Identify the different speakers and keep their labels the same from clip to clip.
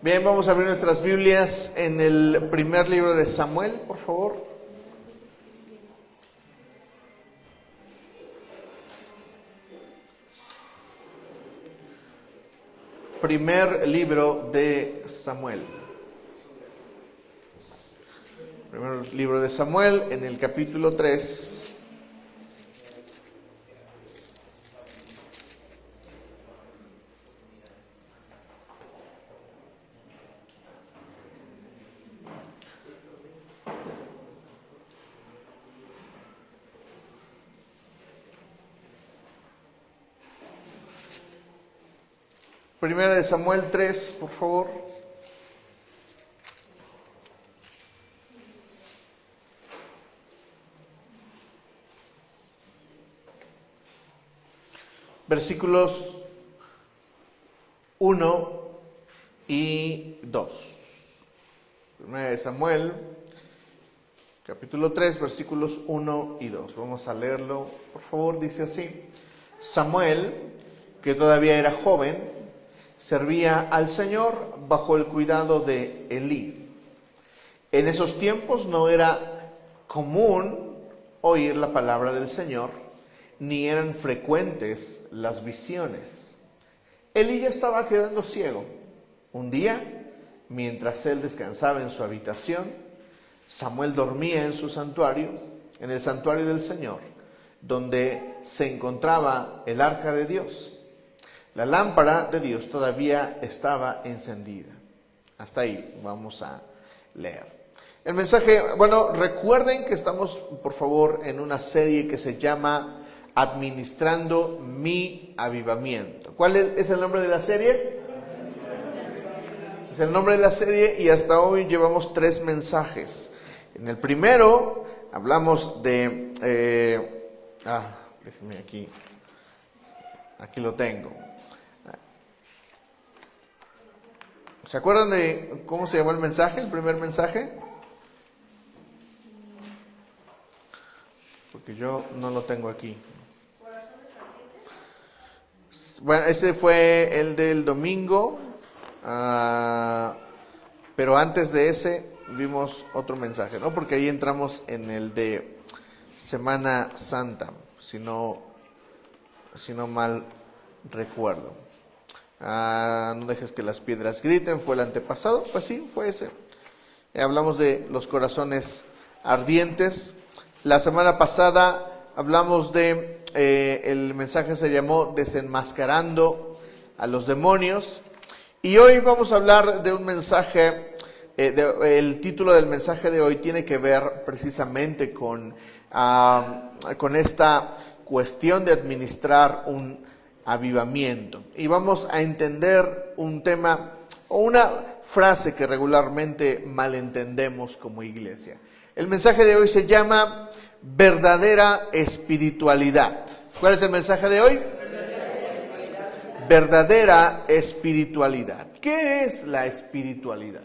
Speaker 1: Bien, vamos a abrir nuestras Biblias en el primer libro de Samuel, por favor. Primer libro de Samuel. Primer libro de Samuel, en el capítulo 3. Primera de Samuel 3, por favor. Versículos 1 y 2. Primera de Samuel, capítulo 3, versículos 1 y 2. Vamos a leerlo, por favor. Dice así: Samuel, que todavía era joven, servía al Señor bajo el cuidado de Elí. En esos tiempos no era común oír la palabra del Señor, ni eran frecuentes las visiones. Elí ya estaba quedando ciego. Un día, mientras él descansaba en su habitación, Samuel dormía en su santuario, en el santuario del Señor, donde se encontraba el arca de Dios. La lámpara de Dios todavía estaba encendida. Hasta ahí vamos a leer. El mensaje, recuerden que estamos, por favor, en una serie que se llama Administrando mi Avivamiento. ¿Cuál es el nombre de la serie? Es el nombre de la serie y hasta hoy llevamos 3 mensajes. En el primero hablamos de... déjenme aquí lo tengo. ¿Se acuerdan de cómo se llamó el mensaje, el primer mensaje? Porque yo no lo tengo aquí. Bueno, ese fue el del domingo, pero antes de ese vimos otro mensaje, ¿no? Porque ahí entramos en el de Semana Santa, si no mal recuerdo. No dejes que las piedras griten, fue el antepasado, pues sí, fue ese. Hablamos de los corazones ardientes. La semana pasada hablamos de, el mensaje se llamó Desenmascarando a los demonios. Y hoy vamos a hablar de un mensaje, el título del mensaje de hoy tiene que ver precisamente con esta cuestión de administrar un avivamiento. Y vamos a entender un tema o una frase que regularmente malentendemos como iglesia. El mensaje de hoy se llama verdadera espiritualidad. ¿Cuál es el mensaje de hoy? Verdadera espiritualidad. ¿Qué es la espiritualidad?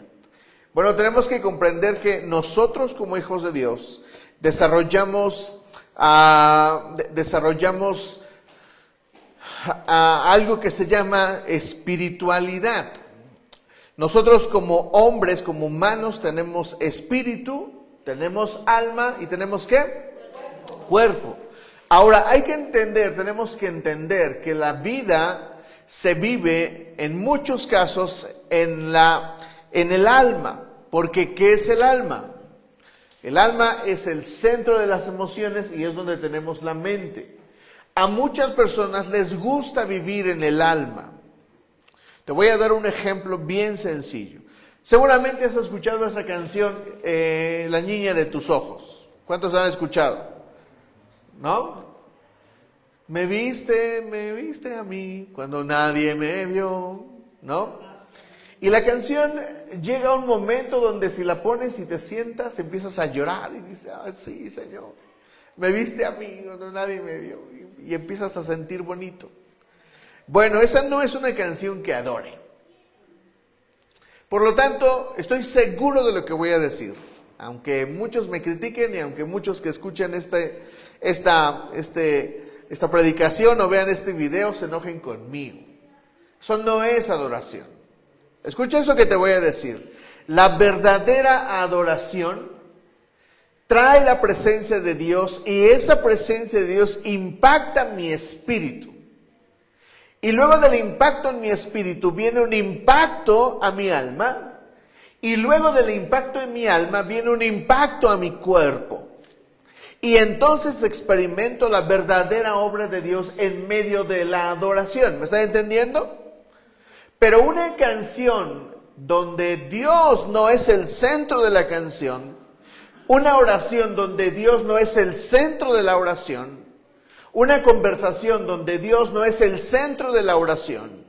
Speaker 1: Bueno, tenemos que comprender que nosotros como hijos de Dios desarrollamos algo que se llama espiritualidad. Nosotros como hombres, como humanos, tenemos espíritu, tenemos alma y tenemos ¿qué? Cuerpo. Ahora tenemos que entender que la vida se vive en muchos casos en el alma. Porque ¿qué es el alma? El alma es el centro de las emociones y es donde tenemos la mente. A muchas personas les gusta vivir en el alma. Te voy a dar un ejemplo bien sencillo. Seguramente has escuchado esa canción, La niña de tus ojos. ¿Cuántos han escuchado? ¿No? Me viste a mí cuando nadie me vio, ¿no? Y la canción llega a un momento donde si la pones y te sientas, empiezas a llorar y dices, sí, Señor, me viste a mí cuando nadie me vio, y empiezas a sentir bonito. Bueno, esa no es una canción que adore. Por lo tanto, estoy seguro de lo que voy a decir. Aunque muchos me critiquen y aunque muchos que escuchen esta predicación o vean este video se enojen conmigo. Eso no es adoración. Escucha eso que te voy a decir. La verdadera adoración trae la presencia de Dios y esa presencia de Dios impacta mi espíritu. Y luego del impacto en mi espíritu viene un impacto a mi alma. Y luego del impacto en mi alma viene un impacto a mi cuerpo. Y entonces experimento la verdadera obra de Dios en medio de la adoración. ¿Me están entendiendo? Pero una canción donde Dios no es el centro de la canción, una oración donde Dios no es el centro de la oración, una conversación donde Dios no es el centro de la oración,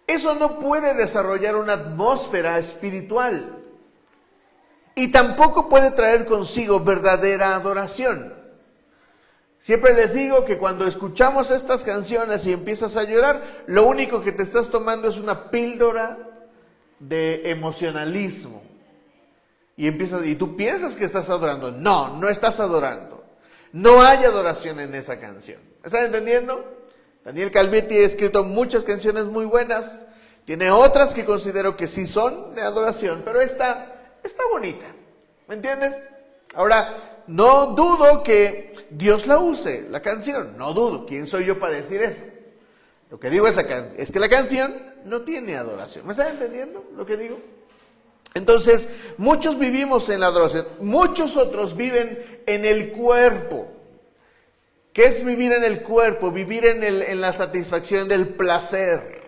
Speaker 1: eso no puede desarrollar una atmósfera espiritual. Y tampoco puede traer consigo verdadera adoración. Siempre les digo que cuando escuchamos estas canciones y empiezas a llorar, lo único que te estás tomando es una píldora de emocionalismo. Y tú piensas que estás adorando. No, no estás adorando. No hay adoración en esa canción. ¿Están entendiendo? Daniel Calvetti ha escrito muchas canciones muy buenas. Tiene otras que considero que sí son de adoración, pero esta está bonita. ¿Me entiendes? Ahora, no dudo que Dios la use, la canción. No dudo. ¿Quién soy yo para decir eso? Lo que digo es que la canción no tiene adoración. ¿Me están entendiendo lo que digo? Entonces, muchos vivimos en la adoración. Muchos otros viven en el cuerpo. ¿Qué es vivir en el cuerpo? Vivir en la satisfacción del placer.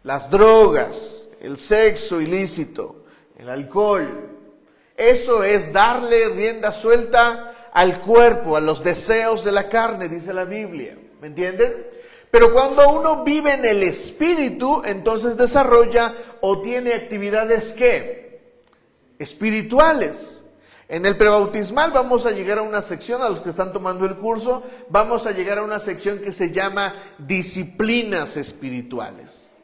Speaker 1: Las drogas, el sexo ilícito, el alcohol. Eso es darle rienda suelta al cuerpo, a los deseos de la carne, dice la Biblia. ¿Me entienden? Pero cuando uno vive en el Espíritu, entonces desarrolla o tiene actividades ¿qué? Espirituales. En el prebautismal vamos a llegar a una sección, a los que están tomando el curso, vamos a llegar a una sección que se llama disciplinas espirituales.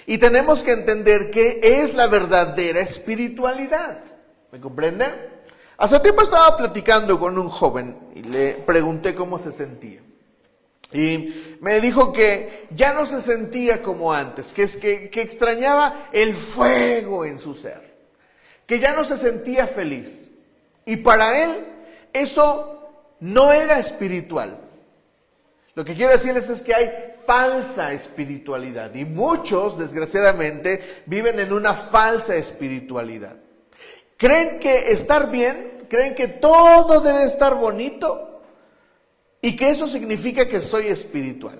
Speaker 1: Y tenemos que entender qué es la verdadera espiritualidad. ¿Me comprenden? Hace tiempo estaba platicando con un joven y le pregunté cómo se sentía. Y me dijo que ya no se sentía como antes, que extrañaba el fuego en su ser, que ya no se sentía feliz. Y para él eso no era espiritual. Lo que quiero decirles es que hay falsa espiritualidad y muchos, desgraciadamente, viven en una falsa espiritualidad. Creen que estar bien, creen que todo debe estar bonito y que eso significa que soy espiritual.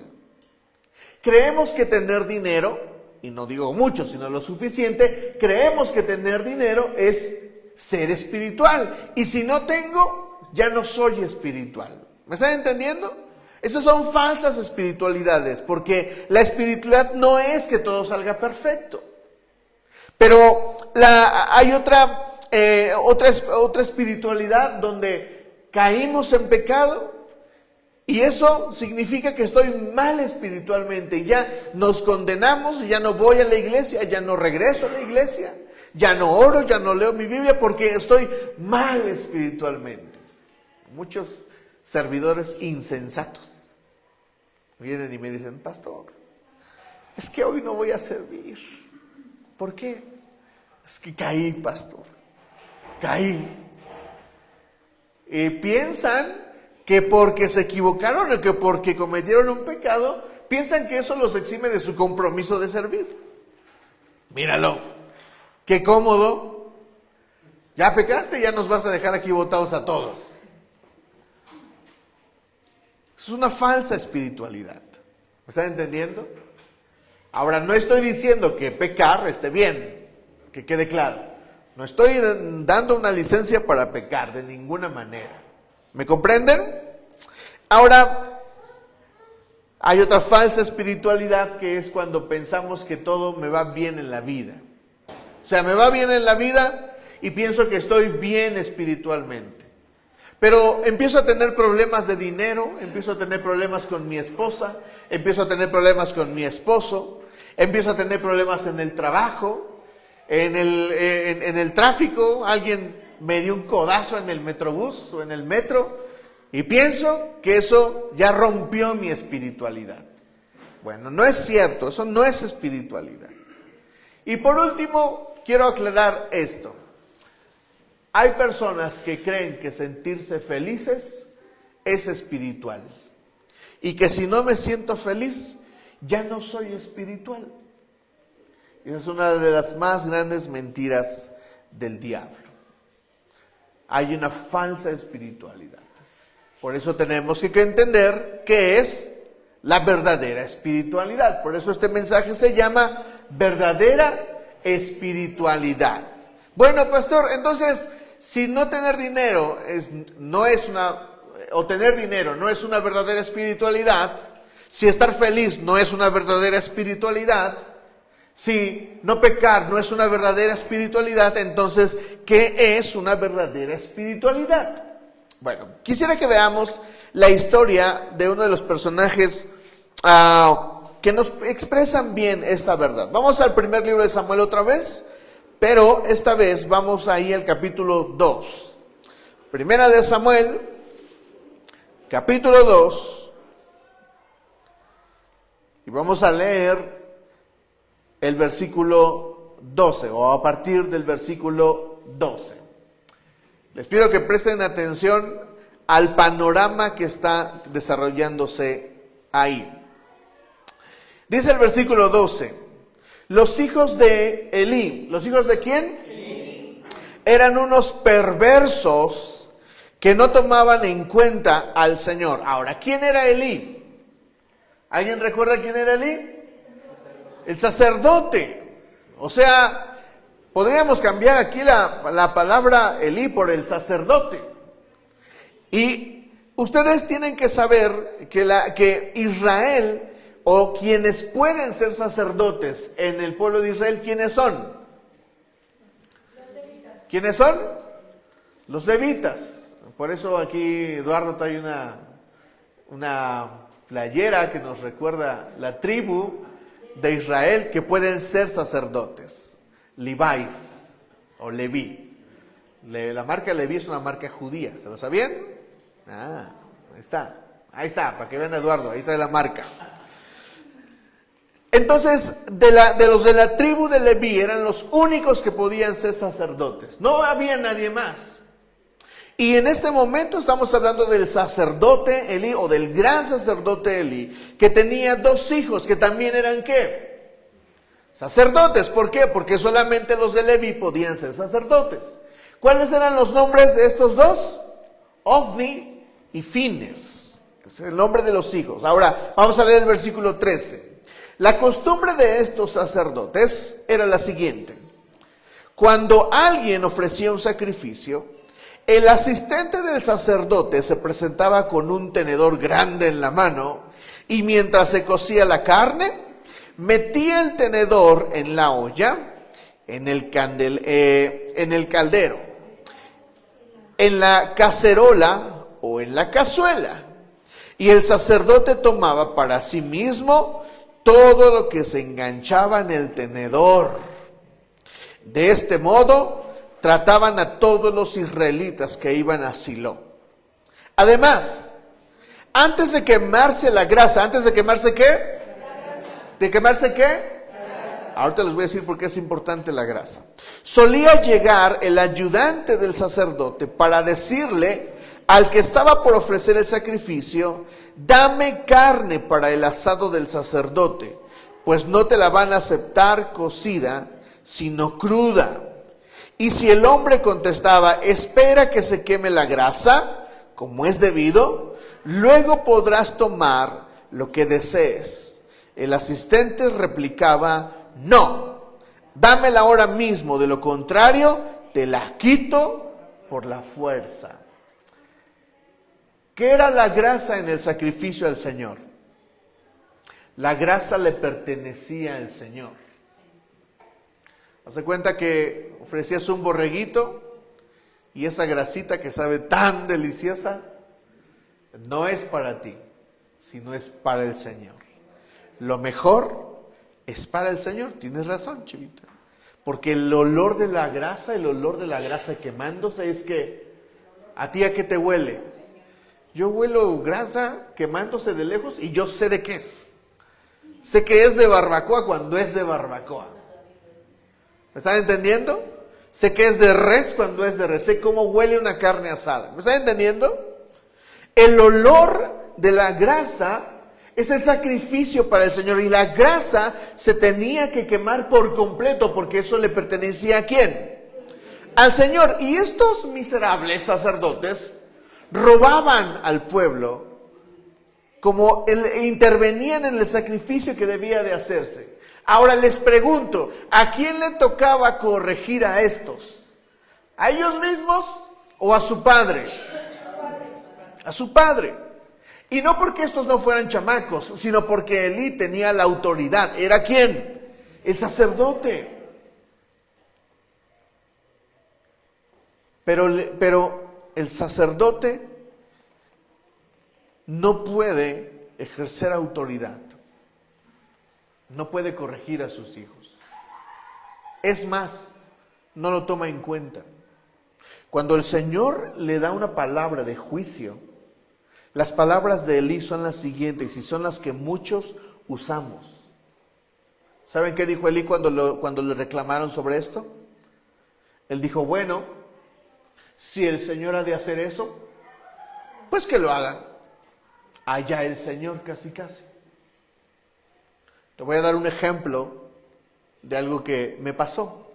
Speaker 1: Creemos que tener dinero, y no digo mucho, sino lo suficiente, creemos que tener dinero es ser espiritual. Y si no tengo, ya no soy espiritual. ¿Me están entendiendo? Esas son falsas espiritualidades, porque la espiritualidad no es que todo salga perfecto. Pero hay otra espiritualidad donde caímos en pecado y eso significa que estoy mal espiritualmente y ya nos condenamos y ya no voy a la iglesia, ya no regreso a la iglesia, ya no oro, ya no leo mi Biblia porque estoy mal espiritualmente. Muchos servidores insensatos vienen y me dicen, pastor, es que hoy no voy a servir. ¿Por qué? Es que caí, pastor, caí. Y piensan que porque se equivocaron o que porque cometieron un pecado, piensan que eso los exime de su compromiso de servir. Míralo, qué cómodo. Ya pecaste, ya nos vas a dejar aquí botados a todos. Es una falsa espiritualidad. ¿Me están entendiendo? Ahora, no estoy diciendo que pecar esté bien, que quede claro. No estoy dando una licencia para pecar de ninguna manera. ¿Me comprenden? Ahora, hay otra falsa espiritualidad que es cuando pensamos que todo me va bien en la vida. O sea, me va bien en la vida y pienso que estoy bien espiritualmente. Pero empiezo a tener problemas de dinero, empiezo a tener problemas con mi esposa, empiezo a tener problemas con mi esposo, empiezo a tener problemas en el trabajo, en el tráfico, alguien me dio un codazo en el metrobús o en el metro y pienso que eso ya rompió mi espiritualidad. Bueno, no es cierto, eso no es espiritualidad. Y por último, quiero aclarar esto. Hay personas que creen que sentirse felices es espiritual. Y que si no me siento feliz, ya no soy espiritual. Esa es una de las más grandes mentiras del diablo. Hay una falsa espiritualidad. Por eso tenemos que entender qué es la verdadera espiritualidad. Por eso este mensaje se llama verdadera espiritualidad. Bueno, pastor, entonces, si no tener dinero o tener dinero no es una verdadera espiritualidad, si estar feliz no es una verdadera espiritualidad, si no pecar no es una verdadera espiritualidad, entonces, ¿qué es una verdadera espiritualidad? Bueno, quisiera que veamos la historia de uno de los personajes que nos expresan bien esta verdad. Vamos al primer libro de Samuel otra vez, pero esta vez vamos ahí al capítulo 2. Primera de Samuel, capítulo 2, y vamos a leer el versículo 12, o a partir del versículo 12. Les pido que presten atención al panorama que está desarrollándose ahí. Dice el versículo 12, los hijos de Elí, ¿los hijos de quién? Elí. Eran unos perversos que no tomaban en cuenta al Señor. Ahora, ¿quién era Elí? ¿Alguien recuerda quién era Elí? El sacerdote. O sea, podríamos cambiar aquí la palabra Elí por el sacerdote. Y ustedes tienen que saber que Israel, o quienes pueden ser sacerdotes en el pueblo de Israel, ¿quiénes son? Los levitas. ¿Quiénes son? Los levitas. Por eso aquí Eduardo trae una playera que nos recuerda la tribu de Israel que pueden ser sacerdotes. Levites o Leví. La marca Leví es una marca judía. ¿Se lo sabían? Ahí está, para que vean a Eduardo, ahí está la marca. Entonces, de los de la tribu de Leví eran los únicos que podían ser sacerdotes. No había nadie más. Y en este momento estamos hablando del sacerdote Elí, o del gran sacerdote Elí, que tenía 2 hijos que también eran ¿qué? Sacerdotes. ¿Por qué? Porque solamente los de Leví podían ser sacerdotes. ¿Cuáles eran los nombres de estos 2? Ofni y Fines. Es el nombre de los hijos. Ahora, vamos a leer el versículo 13. La costumbre de estos sacerdotes era la siguiente. Cuando alguien ofrecía un sacrificio, el asistente del sacerdote se presentaba con un tenedor grande en la mano y mientras se cocía la carne, metía el tenedor en la olla, en el caldero, en la cacerola o en la cazuela. Y el sacerdote tomaba para sí mismo todo lo que se enganchaba en el tenedor. De este modo, trataban a todos los israelitas que iban a Silo. Además, antes de quemarse la grasa, ¿antes de quemarse qué? ¿De quemarse qué? Ahorita les voy a decir por qué es importante la grasa. Solía llegar el ayudante del sacerdote para decirle al que estaba por ofrecer el sacrificio: dame carne para el asado del sacerdote, pues no te la van a aceptar cocida, sino cruda. Y si el hombre contestaba: espera que se queme la grasa, como es debido, luego podrás tomar lo que desees. El asistente replicaba: no, dámela ahora mismo, de lo contrario, te la quito por la fuerza. ¿Qué era la grasa en el sacrificio al Señor? La grasa le pertenecía al Señor. Hace cuenta que ofrecías un borreguito y esa grasita que sabe tan deliciosa no es para ti, sino es para el Señor. Lo mejor es para el Señor. Tienes razón, Chivita. Porque el olor de la grasa quemándose es que, ¿a ti a qué te huele? Yo huelo grasa quemándose de lejos y yo sé de qué es. Sé que es de barbacoa cuando es de barbacoa. están entendiendo? Sé que es de res cuando es de res. Sé cómo huele una carne asada. ¿Me están entendiendo? El olor de la grasa es el sacrificio para el Señor. Y la grasa se tenía que quemar por completo porque eso le pertenecía ¿a quién? Al Señor. Y estos miserables sacerdotes robaban al pueblo como intervenían en el sacrificio que debía de hacerse. Ahora les pregunto, ¿a quién le tocaba corregir a estos? ¿A ellos mismos o a su padre? A su padre. Y no porque estos no fueran chamacos, sino porque Elí tenía la autoridad. ¿Era quién? El sacerdote. Pero el sacerdote no puede ejercer autoridad. No puede corregir a sus hijos. Es más, no lo toma en cuenta. Cuando el Señor le da una palabra de juicio, las palabras de Elí son las siguientes y son las que muchos usamos. ¿Saben qué dijo Elí cuando le reclamaron sobre esto? Él dijo, bueno, si el Señor ha de hacer eso, pues que lo haga. Allá el Señor, casi casi. Te voy a dar un ejemplo de algo que me pasó.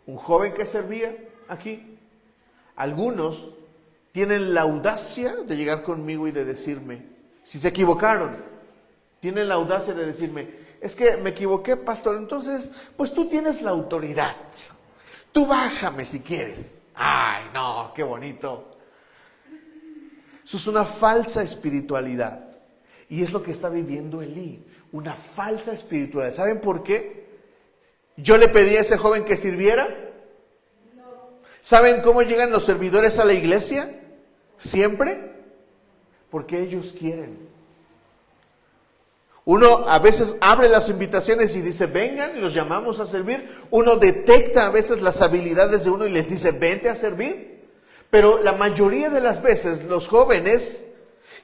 Speaker 1: Un joven que servía aquí. Algunos tienen la audacia de llegar conmigo y de decirme, si se equivocaron, tienen la audacia de decirme, es que me equivoqué, pastor, entonces, pues tú tienes la autoridad. Tú bájame si quieres. Ay, no, qué bonito. Eso es una falsa espiritualidad. Y es lo que está viviendo Elí. Una falsa espiritualidad. ¿Saben por qué? Yo le pedí a ese joven que sirviera. ¿Saben cómo llegan los servidores a la iglesia? Siempre. Porque ellos quieren. Uno a veces abre las invitaciones y dice, vengan, y los llamamos a servir. Uno detecta a veces las habilidades de uno y les dice, vente a servir. Pero la mayoría de las veces los jóvenes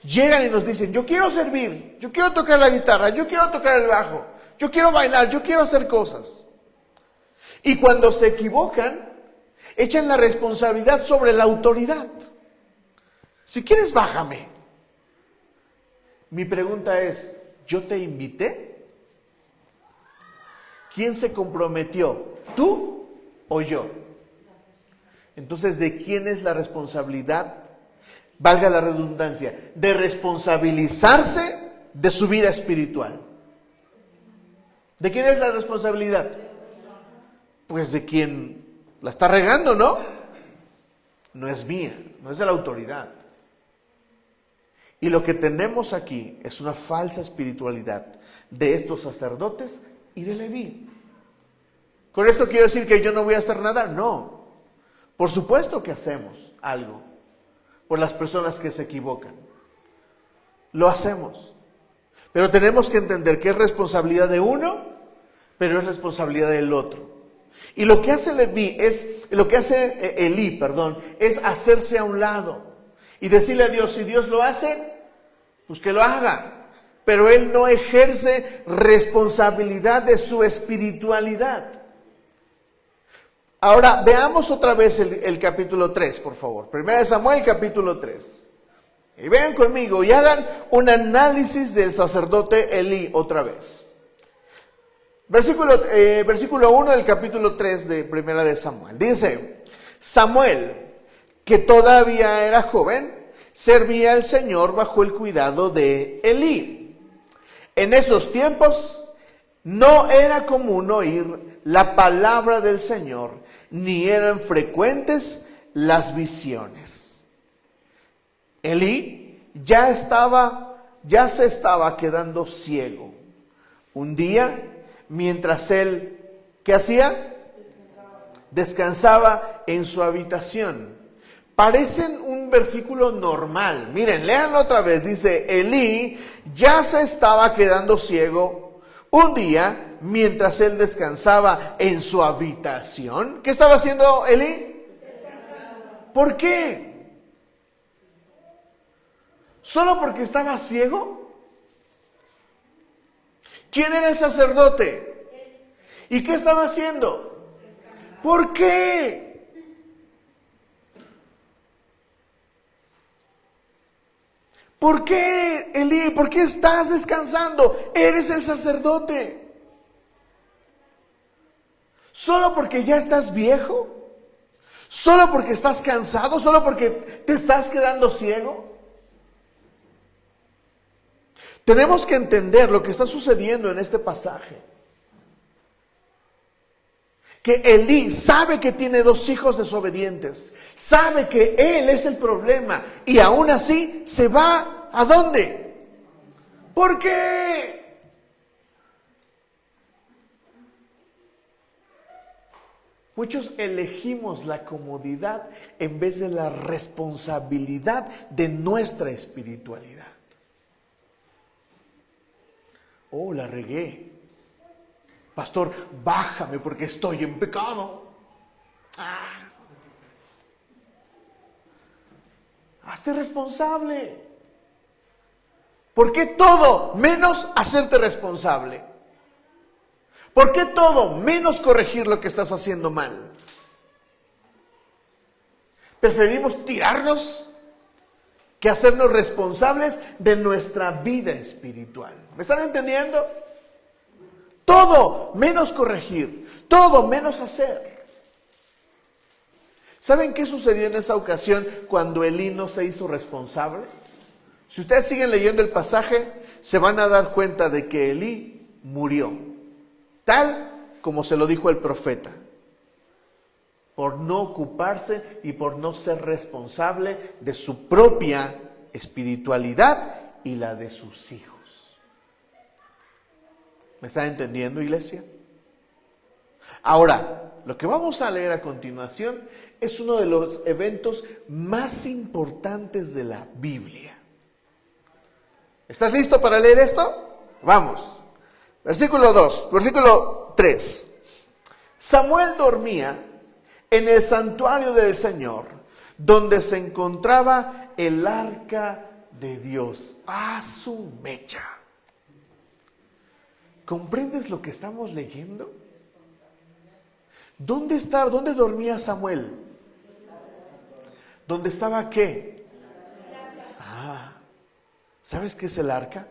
Speaker 1: llegan y nos dicen, yo quiero servir, yo quiero tocar la guitarra, yo quiero tocar el bajo, yo quiero bailar, yo quiero hacer cosas. Y cuando se equivocan, echan la responsabilidad sobre la autoridad. Si quieres, bájame. Mi pregunta es, ¿yo te invité? ¿Quién se comprometió? ¿Tú o yo? Entonces, ¿de quién es la responsabilidad? Valga la redundancia, de responsabilizarse de su vida espiritual. ¿De quién es la responsabilidad? Pues de quien la está regando, ¿no? No es mía, no es de la autoridad. Y lo que tenemos aquí es una falsa espiritualidad de estos sacerdotes y de Leví. ¿Con esto quiero decir que yo no voy a hacer nada? No. Por supuesto que hacemos algo por las personas que se equivocan. Lo hacemos. Pero tenemos que entender que es responsabilidad de uno, pero es responsabilidad del otro. Y lo que hace Elí es hacerse a un lado y decirle a Dios, si Dios lo hace, pues que lo haga. Pero él no ejerce responsabilidad de su espiritualidad. Ahora, veamos otra vez el capítulo 3, por favor. 1 Samuel, capítulo 3. Y vean conmigo y hagan un análisis del sacerdote Elí otra vez. Versículo 1 del capítulo 3 de 1 Samuel. Dice, Samuel, que todavía era joven, servía al Señor bajo el cuidado de Elí. En esos tiempos no era común oír la palabra del Señor, ni eran frecuentes las visiones. Elí ya se estaba quedando ciego. Un día, mientras él, ¿qué hacía? Descansaba en su habitación. Parecen un versículo normal. Miren, léanlo otra vez. Dice, Elí ya se estaba quedando ciego un día mientras él descansaba en su habitación. ¿Qué estaba haciendo Elí? ¿Por qué? ¿Solo porque estaba ciego? ¿Quién era el sacerdote? ¿Y qué estaba haciendo? ¿Por qué? ¿Por qué, Elí? ¿Por qué estás descansando? Eres el sacerdote. ¿Solo porque ya estás viejo? ¿Solo porque estás cansado? ¿Solo porque te estás quedando ciego? Tenemos que entender lo que está sucediendo en este pasaje. Que Elí sabe que tiene 2 hijos desobedientes. Sabe que él es el problema. Y aún así se va, ¿a dónde? ¿Por qué? Muchos elegimos la comodidad en vez de la responsabilidad de nuestra espiritualidad. Oh, la regué. Pastor, bájame porque estoy en pecado. Hazte responsable. ¿Por qué todo menos hacerte responsable? ¿Por qué todo menos corregir lo que estás haciendo mal? Preferimos tirarnos que hacernos responsables de nuestra vida espiritual. ¿Me están entendiendo? Todo menos corregir, todo menos hacer. ¿Saben qué sucedió en esa ocasión cuando Elí no se hizo responsable? Si ustedes siguen leyendo el pasaje, se van a dar cuenta de que Elí murió, tal como se lo dijo el profeta, por no ocuparse y por no ser responsable de su propia espiritualidad y la de sus hijos. ¿Me están entendiendo, iglesia? Ahora, lo que vamos a leer a continuación es uno de los eventos más importantes de la Biblia. ¿Estás listo para leer esto? Vamos. Versículo 3. Samuel dormía en el santuario del Señor, donde se encontraba el arca de Dios. ¡Ah, su mecha! ¿Comprendes lo que estamos leyendo? ¿Dónde dormía Samuel? ¿Dónde estaba qué? ¿Sabes qué es el arca?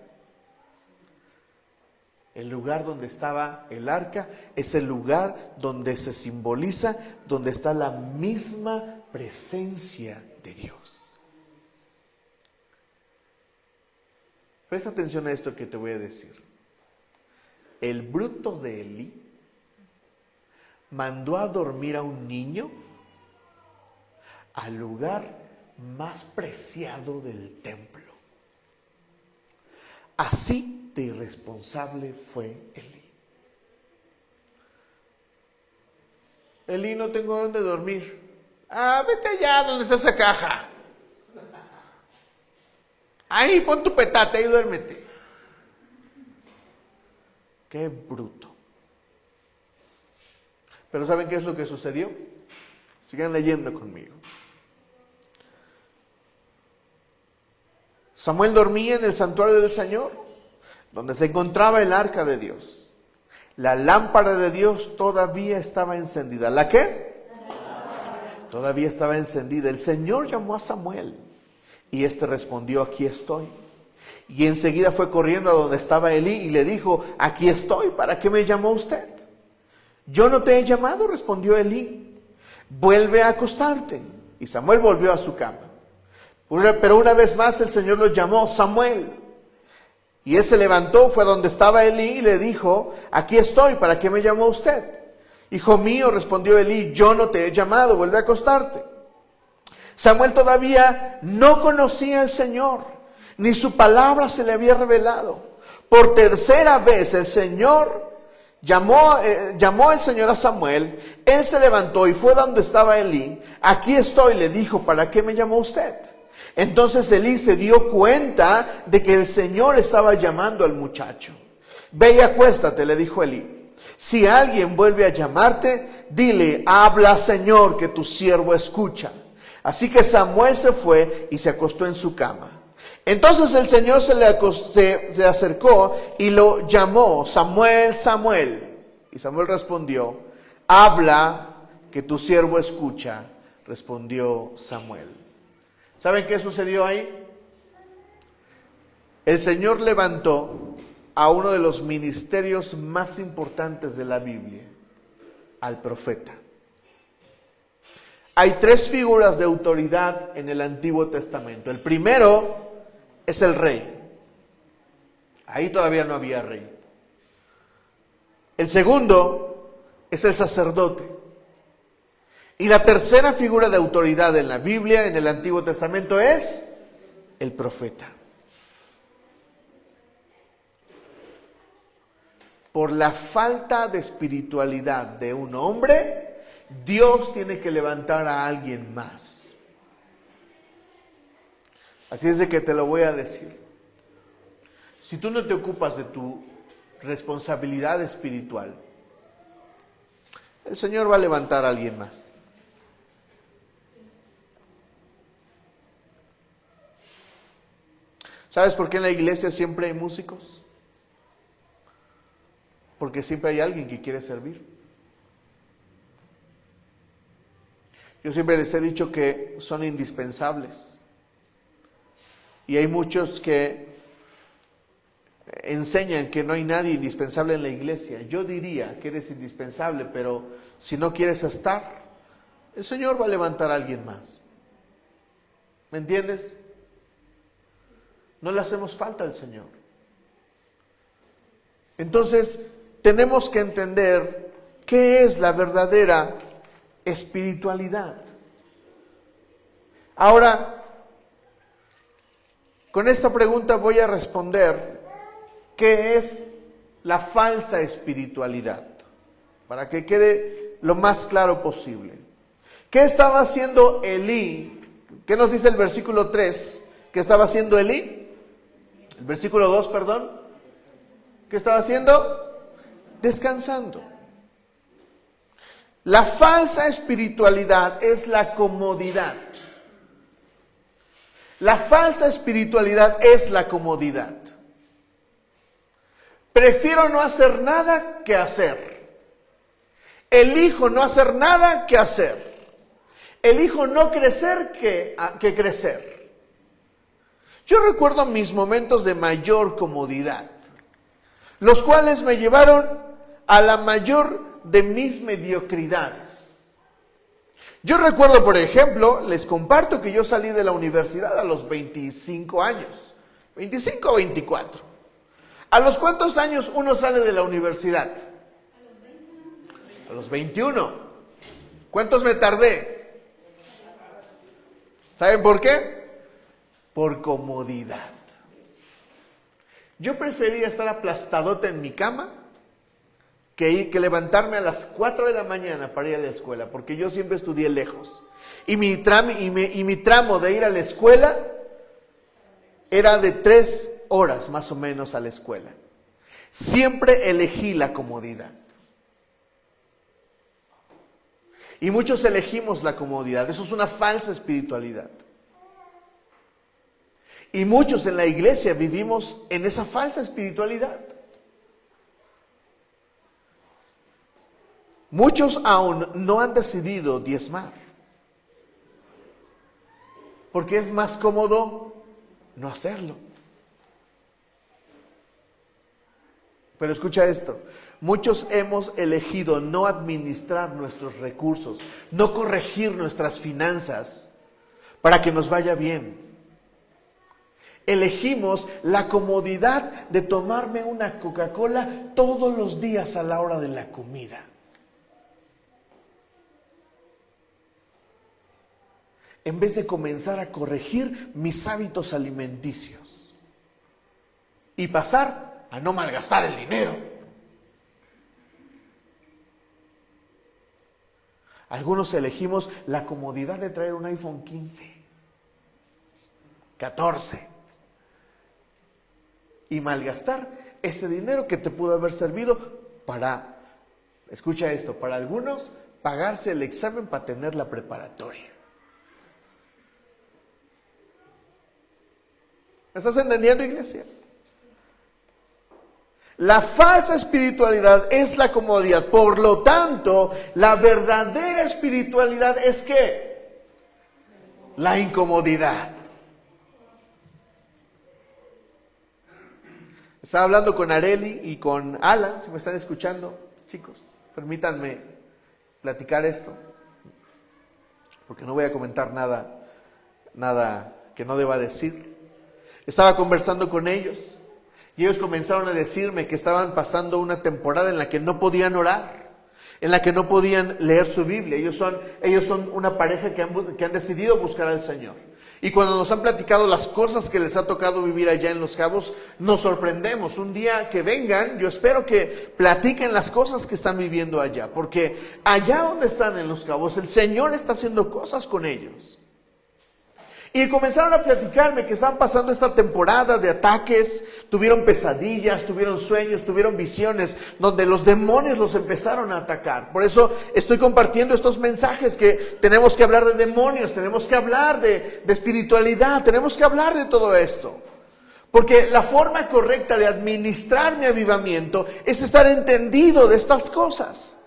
Speaker 1: El lugar donde estaba el arca es el lugar donde se simboliza, donde está la misma presencia de Dios. Presta atención a esto que te voy a decir. El bruto de Elí mandó a dormir a un niño al lugar más preciado del templo. Así de irresponsable fue Elí. Elí, no tengo dónde dormir. Vete allá donde está esa caja. Ahí pon tu petate y duérmete. Qué bruto. Pero ¿saben qué es lo que sucedió? Sigan leyendo conmigo. Samuel dormía en el santuario del Señor, donde se encontraba el arca de Dios. La lámpara de Dios todavía estaba encendida. ¿La qué? Todavía estaba encendida. El Señor llamó a Samuel y éste respondió: aquí estoy. Y enseguida fue corriendo a donde estaba Elí y le dijo: aquí estoy, ¿para qué me llamó usted? Yo no te he llamado, respondió Elí. Vuelve a acostarte. Y Samuel volvió a su cama. Pero una vez más el Señor lo llamó: Samuel. Y él se levantó, fue a donde estaba Elí y le dijo: aquí estoy, ¿para qué me llamó usted? Hijo mío, respondió Elí, yo no te he llamado, vuelve a acostarte. Samuel todavía no conocía al Señor, ni su palabra se le había revelado. Por tercera vez el Señor llamó el Señor a Samuel. Él se levantó y fue donde estaba Elí. Aquí estoy, le dijo, ¿para qué me llamó usted? Entonces Elí se dio cuenta de que el Señor estaba llamando al muchacho. Ve y acuéstate, le dijo Elí. Si alguien vuelve a llamarte, dile: habla, Señor, que tu siervo escucha. Así que Samuel se fue y se acostó en su cama. Entonces el Señor se le acercó y lo llamó: Samuel, Samuel. Y Samuel respondió: habla, que tu siervo escucha, respondió Samuel. ¿Saben qué sucedió ahí? El Señor levantó a uno de los ministerios más importantes de la Biblia, al profeta. Hay tres figuras de autoridad en el Antiguo Testamento. El primero es el rey. Ahí todavía no había rey. El segundo es el sacerdote. Y la tercera figura de autoridad en la Biblia, en el Antiguo Testamento, es el profeta. Por la falta de espiritualidad de un hombre, Dios tiene que levantar a alguien más. Así es de que te lo voy a decir. Si tú no te ocupas de tu responsabilidad espiritual, el Señor va a levantar a alguien más. ¿Sabes por qué en la iglesia siempre hay músicos? Porque siempre hay alguien que quiere servir. Yo siempre les he dicho que son indispensables. Y hay muchos que enseñan que no hay nadie indispensable en la iglesia. Yo diría que eres indispensable, pero si no quieres estar, el Señor va a levantar a alguien más. ¿Me entiendes? No le hacemos falta al Señor. Entonces, tenemos que entender qué es la verdadera espiritualidad. Ahora, con esta pregunta voy a responder qué es la falsa espiritualidad, para que quede lo más claro posible. ¿Qué estaba haciendo Elí? ¿Qué nos dice el versículo 3? ¿Qué estaba haciendo Elí? El versículo 2, perdón. ¿Qué estaba haciendo? Descansando. La falsa espiritualidad es la comodidad. La falsa espiritualidad es la comodidad. Prefiero no hacer nada que hacer. Elijo no hacer nada que hacer. Elijo no crecer que crecer. Yo recuerdo mis momentos de mayor comodidad, los cuales me llevaron a la mayor de mis mediocridades. Yo recuerdo, por ejemplo, les comparto que yo salí de la universidad a los 25 años, 25 o 24. ¿A los cuántos años uno sale de la universidad? A los 21. ¿Cuántos me tardé? ¿Saben por qué? Por comodidad. Yo prefería estar aplastadota en mi cama que levantarme a las 4 de la mañana para ir a la escuela, porque yo siempre estudié lejos. Y mi tramo de ir a la escuela era de 3 horas más o menos a la escuela. Siempre elegí la comodidad. Y muchos elegimos la comodidad. Eso es una falsa espiritualidad. Y muchos en la iglesia vivimos en esa falsa espiritualidad. Muchos aún no han decidido diezmar, porque es más cómodo no hacerlo. Pero escucha esto, muchos hemos elegido no administrar nuestros recursos, no corregir nuestras finanzas para que nos vaya bien. Elegimos la comodidad de tomarme una Coca-Cola todos los días a la hora de la comida. En vez de comenzar a corregir mis hábitos alimenticios y pasar a no malgastar el dinero. Algunos elegimos la comodidad de traer un iPhone 15, 14 y malgastar ese dinero que te pudo haber servido para, escucha esto, para algunos pagarse el examen para tener la preparatoria. ¿Me estás entendiendo, iglesia? La falsa espiritualidad es la comodidad. Por lo tanto, la verdadera espiritualidad es ¿qué? La incomodidad. Estaba hablando con Areli y con Alan, si me están escuchando, chicos, permítanme platicar esto, porque no voy a comentar nada que no deba decir. Estaba conversando con ellos y ellos comenzaron a decirme que estaban pasando una temporada en la que no podían orar, en la que no podían leer su Biblia. Ellos son una pareja que han decidido buscar al Señor. Y cuando nos han platicado las cosas que les ha tocado vivir allá en Los Cabos, nos sorprendemos. Un día que vengan, yo espero que platiquen las cosas que están viviendo allá, porque allá donde están en Los Cabos, el Señor está haciendo cosas con ellos. Y comenzaron a platicarme que estaban pasando esta temporada de ataques, tuvieron pesadillas, tuvieron sueños, tuvieron visiones, donde los demonios los empezaron a atacar. Por eso estoy compartiendo estos mensajes, que tenemos que hablar de demonios, tenemos que hablar de espiritualidad, tenemos que hablar de todo esto. Porque la forma correcta de administrar mi avivamiento es estar entendido de estas cosas.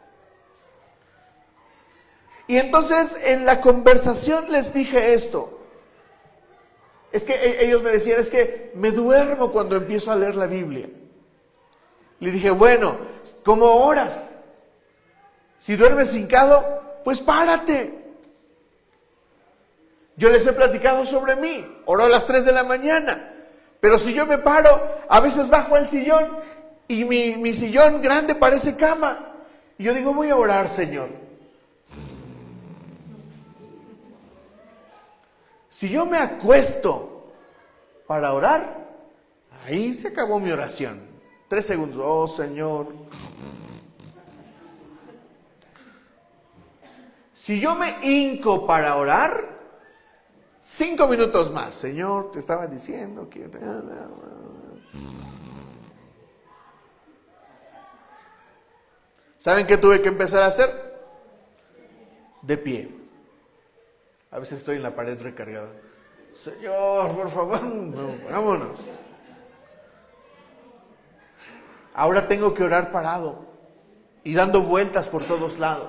Speaker 1: Y entonces en la conversación les dije esto. Es que ellos me decían, es que me duermo cuando empiezo a leer la Biblia. Le dije, bueno, ¿cómo oras? Si duermes hincado, pues párate. Yo les he platicado sobre mí, oro a las 3 de la mañana. Pero si yo me paro, a veces bajo al sillón y mi sillón grande parece cama. Y yo digo, voy a orar, Señor. Si yo me acuesto para orar, ahí se acabó mi oración. 3 segundos. Oh, Señor. Si yo me hinco para orar, 5 minutos más. Señor, te estaba diciendo que... ¿Saben qué tuve que empezar a hacer? De pie. A veces estoy en la pared recargada. Señor, por favor, no, vámonos. Ahora tengo que orar parado y dando vueltas por todos lados.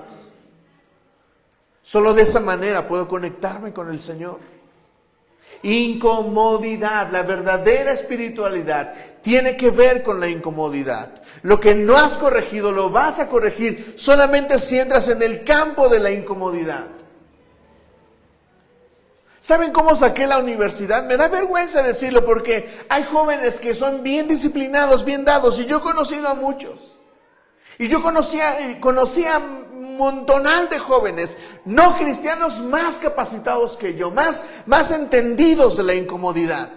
Speaker 1: Solo de esa manera puedo conectarme con el Señor. Incomodidad, la verdadera espiritualidad tiene que ver con la incomodidad. Lo que no has corregido lo vas a corregir solamente si entras en el campo de la incomodidad. ¿Saben cómo saqué la universidad? Me da vergüenza decirlo porque hay jóvenes que son bien disciplinados, bien dados, y yo he conocido a muchos. Y yo conocía un montonal de jóvenes no cristianos más capacitados que yo, más entendidos de la incomodidad.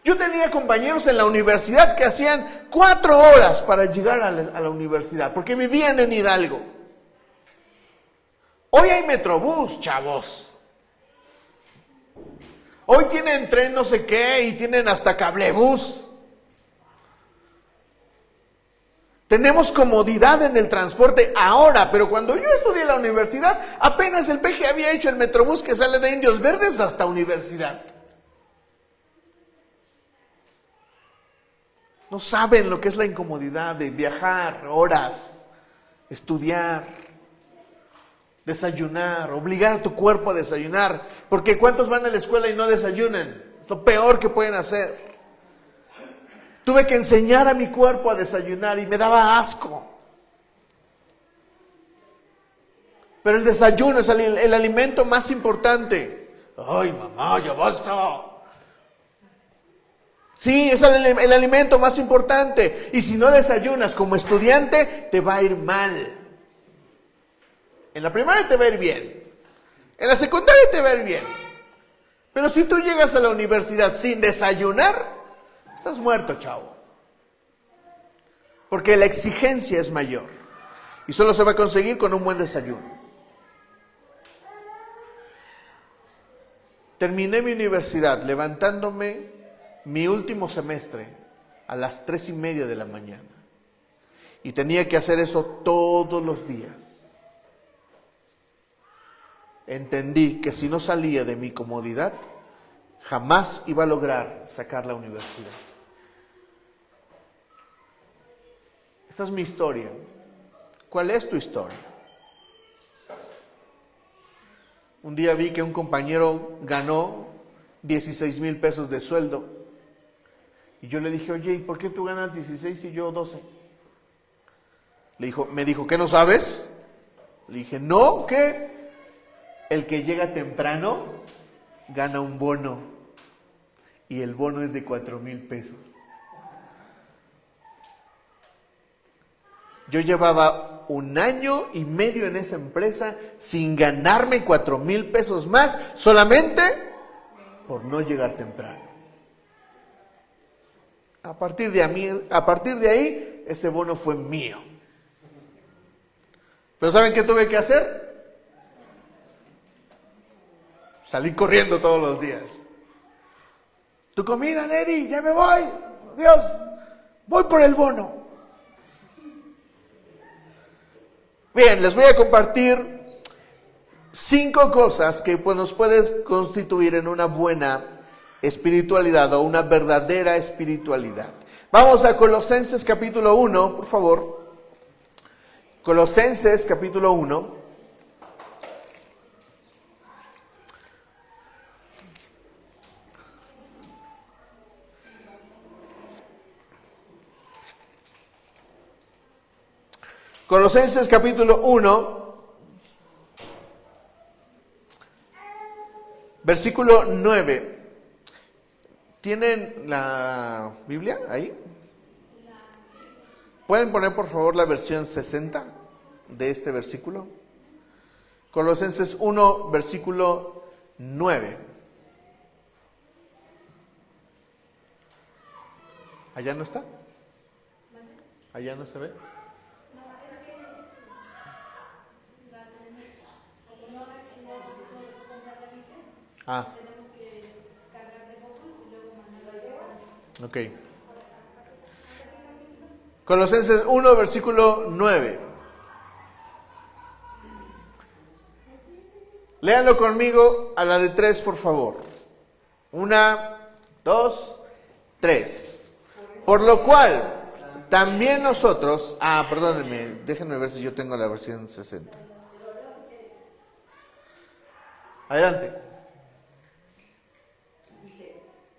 Speaker 1: Yo tenía compañeros en la universidad que hacían 4 horas para llegar a la universidad, porque vivían en Hidalgo. Hoy hay Metrobús, chavos. Hoy tienen tren no sé qué y tienen hasta cablebús. Tenemos comodidad en el transporte ahora, pero cuando yo estudié en la universidad, apenas el PG había hecho el Metrobús que sale de Indios Verdes hasta universidad. No saben lo que es la incomodidad de viajar horas, estudiar, desayunar, obligar a tu cuerpo a desayunar. Porque ¿cuántos van a la escuela y no desayunan? Es lo peor que pueden hacer. Tuve que enseñar a mi cuerpo a desayunar y me daba asco. Pero el desayuno es el alimento más importante. Ay, mamá, ya basta. Sí, es el alimento más importante. Y si no desayunas como estudiante, te va a ir mal. En la primaria te va a ir bien. En la secundaria te va a ir bien. Pero si tú llegas a la universidad sin desayunar, estás muerto, chavo. Porque la exigencia es mayor. Y solo se va a conseguir con un buen desayuno. Terminé mi universidad levantándome mi último semestre a las 3:30 de la mañana. Y tenía que hacer eso todos los días. Entendí que si no salía de mi comodidad, jamás iba a lograr sacar la universidad. Esta es mi historia. ¿Cuál es tu historia? Un día vi que un compañero ganó 16,000 pesos de sueldo. Y yo le dije, oye, ¿y por qué tú ganas 16 y yo 12? Me dijo, ¿qué no sabes? Le dije, no, ¿qué? El que llega temprano gana un bono. Y el bono es de 4,000 pesos. Yo llevaba 1 año y medio en esa empresa sin ganarme 4,000 pesos más, solamente por no llegar temprano. A partir de ahí, ese bono fue mío. Pero ¿saben qué tuve que hacer? Salí corriendo todos los días. Tu comida, Neri, ya me voy. Dios, voy por el bono. Bien, les voy a compartir 5 cosas que nos pueden constituir en una buena espiritualidad o una verdadera espiritualidad. Vamos a Colosenses capítulo 1, por favor. Colosenses capítulo 1. Colosenses capítulo 1, versículo 9. ¿Tienen la Biblia ahí? ¿Pueden poner por favor la versión 60 de este versículo? Colosenses 1, versículo 9. ¿Allá no está? ¿Allá no se ve? Ok. Colosenses 1, versículo 9. Léanlo conmigo a la de 3, por favor. 1, 2, 3. Por lo cual, también nosotros... perdónenme, déjenme ver si yo tengo la versión 60. Adelante.
Speaker 2: Dice,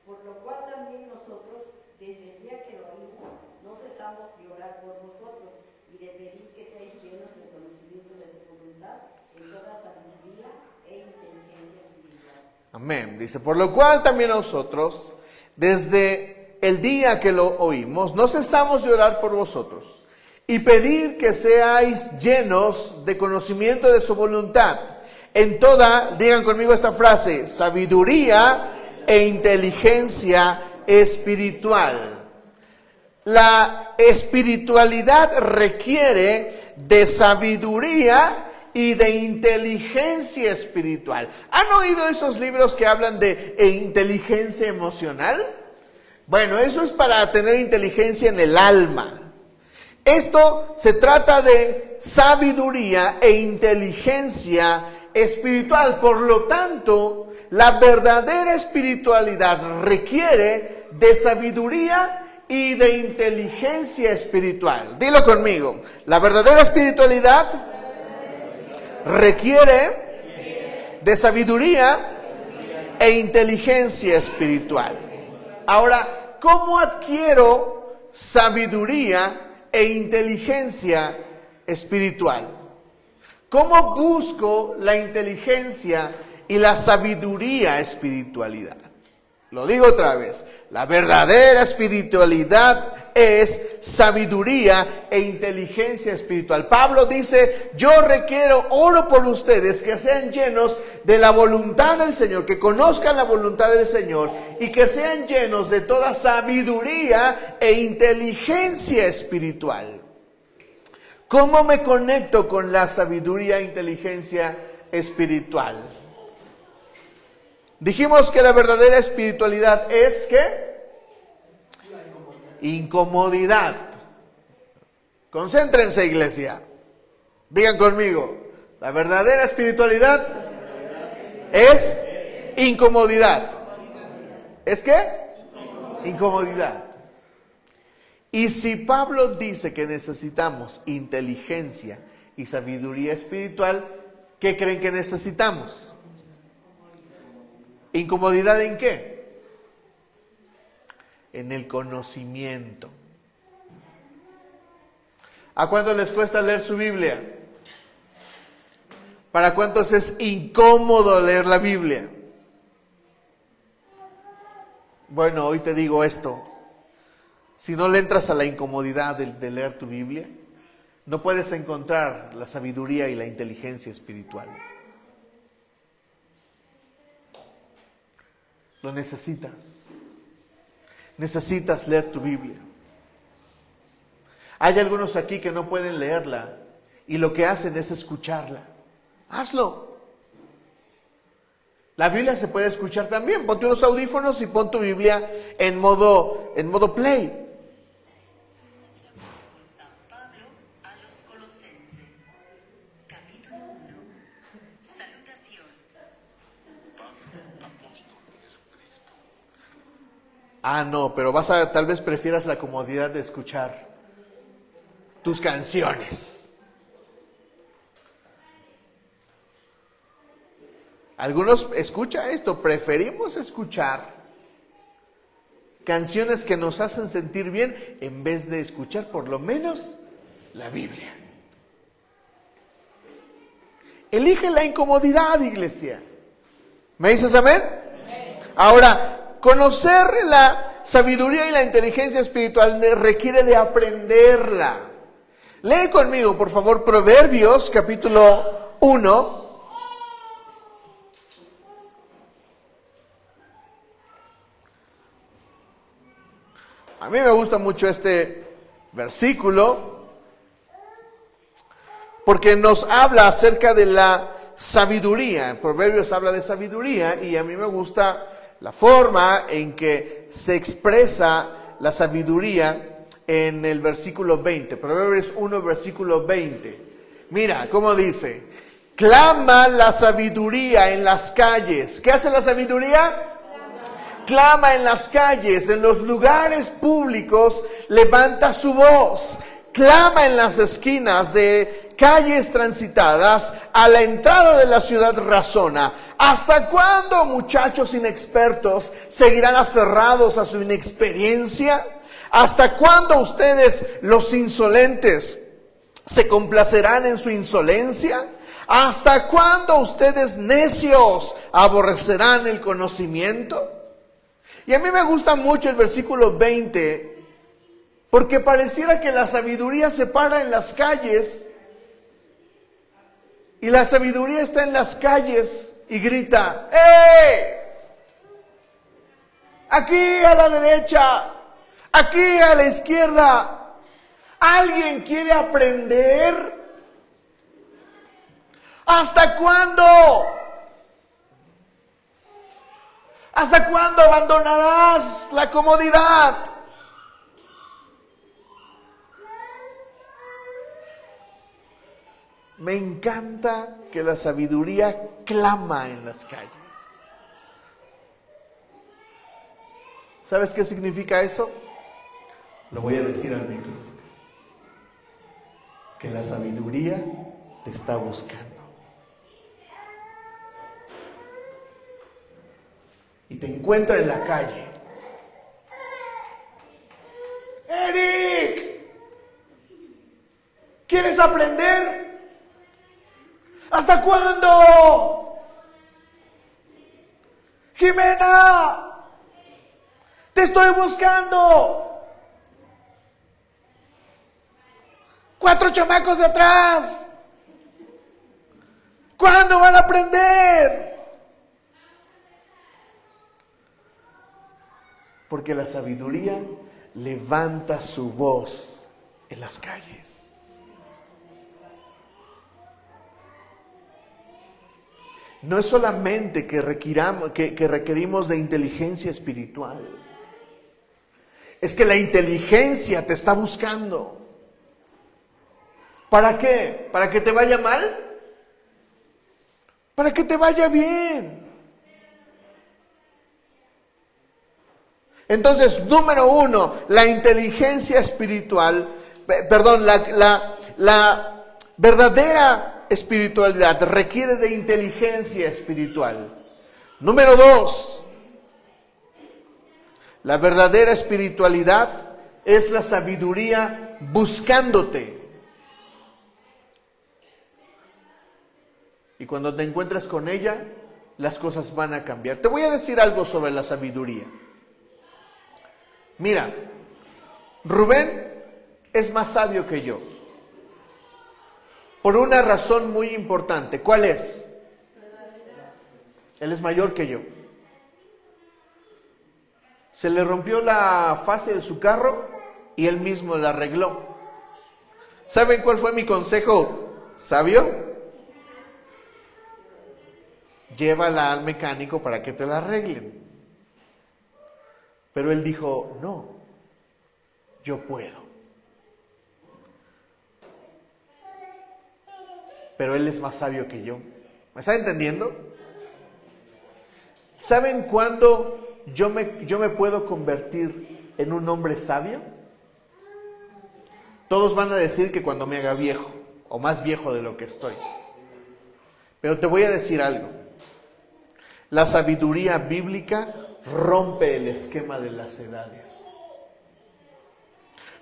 Speaker 2: por lo cual también nosotros, desde el día que lo oímos, no cesamos de orar por vosotros y de pedir que seáis llenos del conocimiento de su voluntad en toda sabiduría e inteligencia espiritual.
Speaker 1: Amén. Dice, por lo cual también nosotros, desde el día que lo oímos, no cesamos de orar por vosotros y pedir que seáis llenos de conocimiento de su voluntad. En toda, digan conmigo esta frase, sabiduría e inteligencia espiritual. La espiritualidad requiere de sabiduría y de inteligencia espiritual. ¿Han oído esos libros que hablan de inteligencia emocional? Bueno, eso es para tener inteligencia en el alma. Esto se trata de sabiduría e inteligencia espiritual. Por lo tanto, la verdadera espiritualidad requiere de sabiduría y de inteligencia espiritual. Dilo conmigo. La verdadera espiritualidad requiere de sabiduría e inteligencia espiritual. Ahora, ¿cómo adquiero sabiduría e inteligencia espiritual? ¿Cómo busco la inteligencia y la sabiduría espiritualidad? Lo digo otra vez, la verdadera espiritualidad es sabiduría e inteligencia espiritual. Pablo dice, yo oro por ustedes que sean llenos de la voluntad del Señor, que conozcan la voluntad del Señor y que sean llenos de toda sabiduría e inteligencia espiritual. ¿Cómo me conecto con la sabiduría e inteligencia espiritual? Dijimos que la verdadera espiritualidad es ¿qué? Incomodidad. Concéntrense, iglesia. Digan conmigo, la verdadera espiritualidad es incomodidad. ¿Es qué? Incomodidad. Y si Pablo dice que necesitamos inteligencia y sabiduría espiritual, ¿qué creen que necesitamos? ¿Incomodidad en qué? En el conocimiento. ¿A cuántos les cuesta leer su Biblia? ¿Para cuántos es incómodo leer la Biblia? Bueno, hoy te digo esto. Si no le entras a la incomodidad de leer tu Biblia, no puedes encontrar la sabiduría y la inteligencia espiritual. Lo necesitas. Necesitas leer tu Biblia. Hay algunos aquí que no pueden leerla y lo que hacen es escucharla. Hazlo. La Biblia se puede escuchar también. Ponte unos audífonos y pon tu Biblia en modo play.
Speaker 3: San Pablo a los Colosenses, capítulo 1. Salutación.
Speaker 1: No, pero tal vez prefieras la comodidad de escuchar tus canciones. Algunos, escucha esto, preferimos escuchar canciones que nos hacen sentir bien en vez de escuchar por lo menos la Biblia. Elige la incomodidad, iglesia. ¿Me dices amén? Ahora, conocer la sabiduría y la inteligencia espiritual requiere de aprenderla. Lee conmigo, por favor, Proverbios capítulo 1. A mí me gusta mucho este versículo porque nos habla acerca de la sabiduría. Proverbios habla de sabiduría y a mí me gusta la forma en que se expresa la sabiduría en el versículo 20. Proverbios 1, versículo 20. Mira cómo dice: clama la sabiduría en las calles. ¿Qué hace la sabiduría? Clama en las calles, en los lugares públicos, levanta su voz. Clama en las esquinas de calles transitadas, a la entrada de la ciudad razona. ¿Hasta cuándo, muchachos inexpertos, seguirán aferrados a su inexperiencia? ¿Hasta cuándo ustedes, los insolentes, se complacerán en su insolencia? ¿Hasta cuándo ustedes, necios, aborrecerán el conocimiento? Y a mí me gusta mucho el versículo 20, porque pareciera que la sabiduría se para en las calles, y la sabiduría está en las calles y grita: ¡hey! Aquí a la derecha, aquí a la izquierda, ¿alguien quiere aprender? ¿Hasta cuándo? ¿Hasta cuándo abandonarás la comodidad? Me encanta que la sabiduría clama en las calles. ¿Sabes qué significa eso? Lo voy a decir al micrófono. Que la sabiduría te está buscando. Y te encuentra en la calle. ¡Eric! ¿Quieres aprender? ¿Hasta cuándo? ¡Jimena! ¡Te estoy buscando! 4 chamacos de atrás. ¿Cuándo van a aprender? Porque la sabiduría levanta su voz en las calles. No es solamente que requerimos de inteligencia espiritual. Es que la inteligencia te está buscando. ¿Para qué? ¿Para que te vaya mal? Para que te vaya bien. Entonces, número uno, la inteligencia espiritual, la verdadera espiritualidad requiere de inteligencia espiritual. Número dos, la verdadera espiritualidad es la sabiduría buscándote. Y cuando te encuentres con ella, las cosas van a cambiar. Te voy a decir algo sobre la sabiduría. Mira, Rubén es más sabio que yo. Por una razón muy importante. ¿Cuál es? Él es mayor que yo. Se le rompió la fase de su carro y él mismo la arregló. ¿Saben cuál fue mi consejo sabio? Llévala al mecánico para que te la arreglen. Pero él dijo, no, yo puedo. Pero él es más sabio que yo. ¿Me está entendiendo? ¿Saben cuándo yo me puedo convertir en un hombre sabio? Todos van a decir que cuando me haga viejo, o más viejo de lo que estoy. Pero te voy a decir algo. La sabiduría bíblica rompe el esquema de las edades.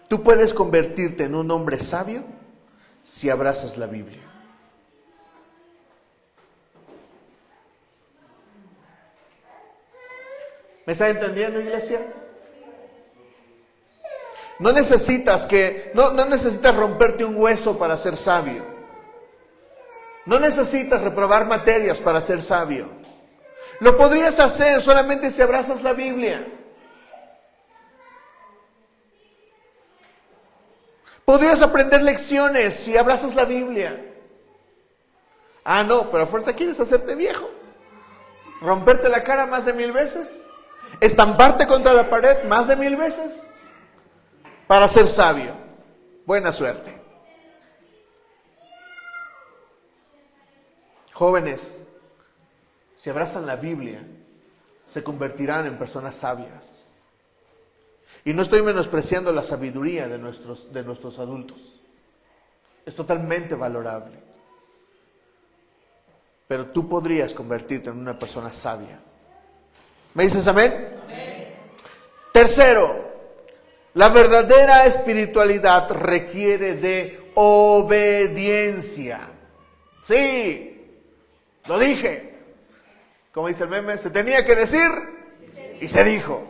Speaker 1: Tú puedes convertirte en un hombre sabio si abrazas la Biblia. ¿Me está entendiendo, iglesia? No necesitas romperte un hueso para ser sabio. No necesitas reprobar materias para ser sabio. Lo podrías hacer solamente si abrazas la Biblia. Podrías aprender lecciones si abrazas la Biblia. Ah, no, pero a fuerza quieres hacerte viejo. Romperte la cara más de 1000 veces. Estamparte contra la pared más de 1000 veces. Para ser sabio. Buena suerte. Jóvenes, si abrazan la Biblia, se convertirán en personas sabias. Y no estoy menospreciando la sabiduría de nuestros adultos. Es totalmente valorable. Pero tú podrías convertirte en una persona sabia. ¿Me dices amén? Amén. Tercero, la verdadera espiritualidad requiere de obediencia. Sí, lo dije. Como dice el meme, se tenía que decir y se dijo.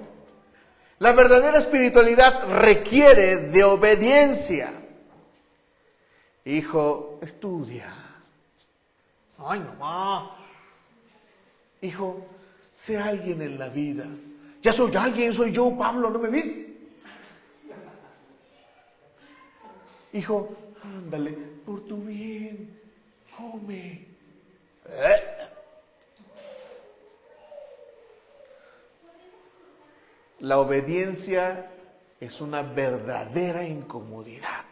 Speaker 1: La verdadera espiritualidad requiere de obediencia. Hijo, estudia. Ay, mamá. Hijo, sé alguien en la vida. Ya soy alguien, soy yo, Pablo, ¿no me ves? Hijo, ándale, por tu bien, come. La obediencia es una verdadera incomodidad.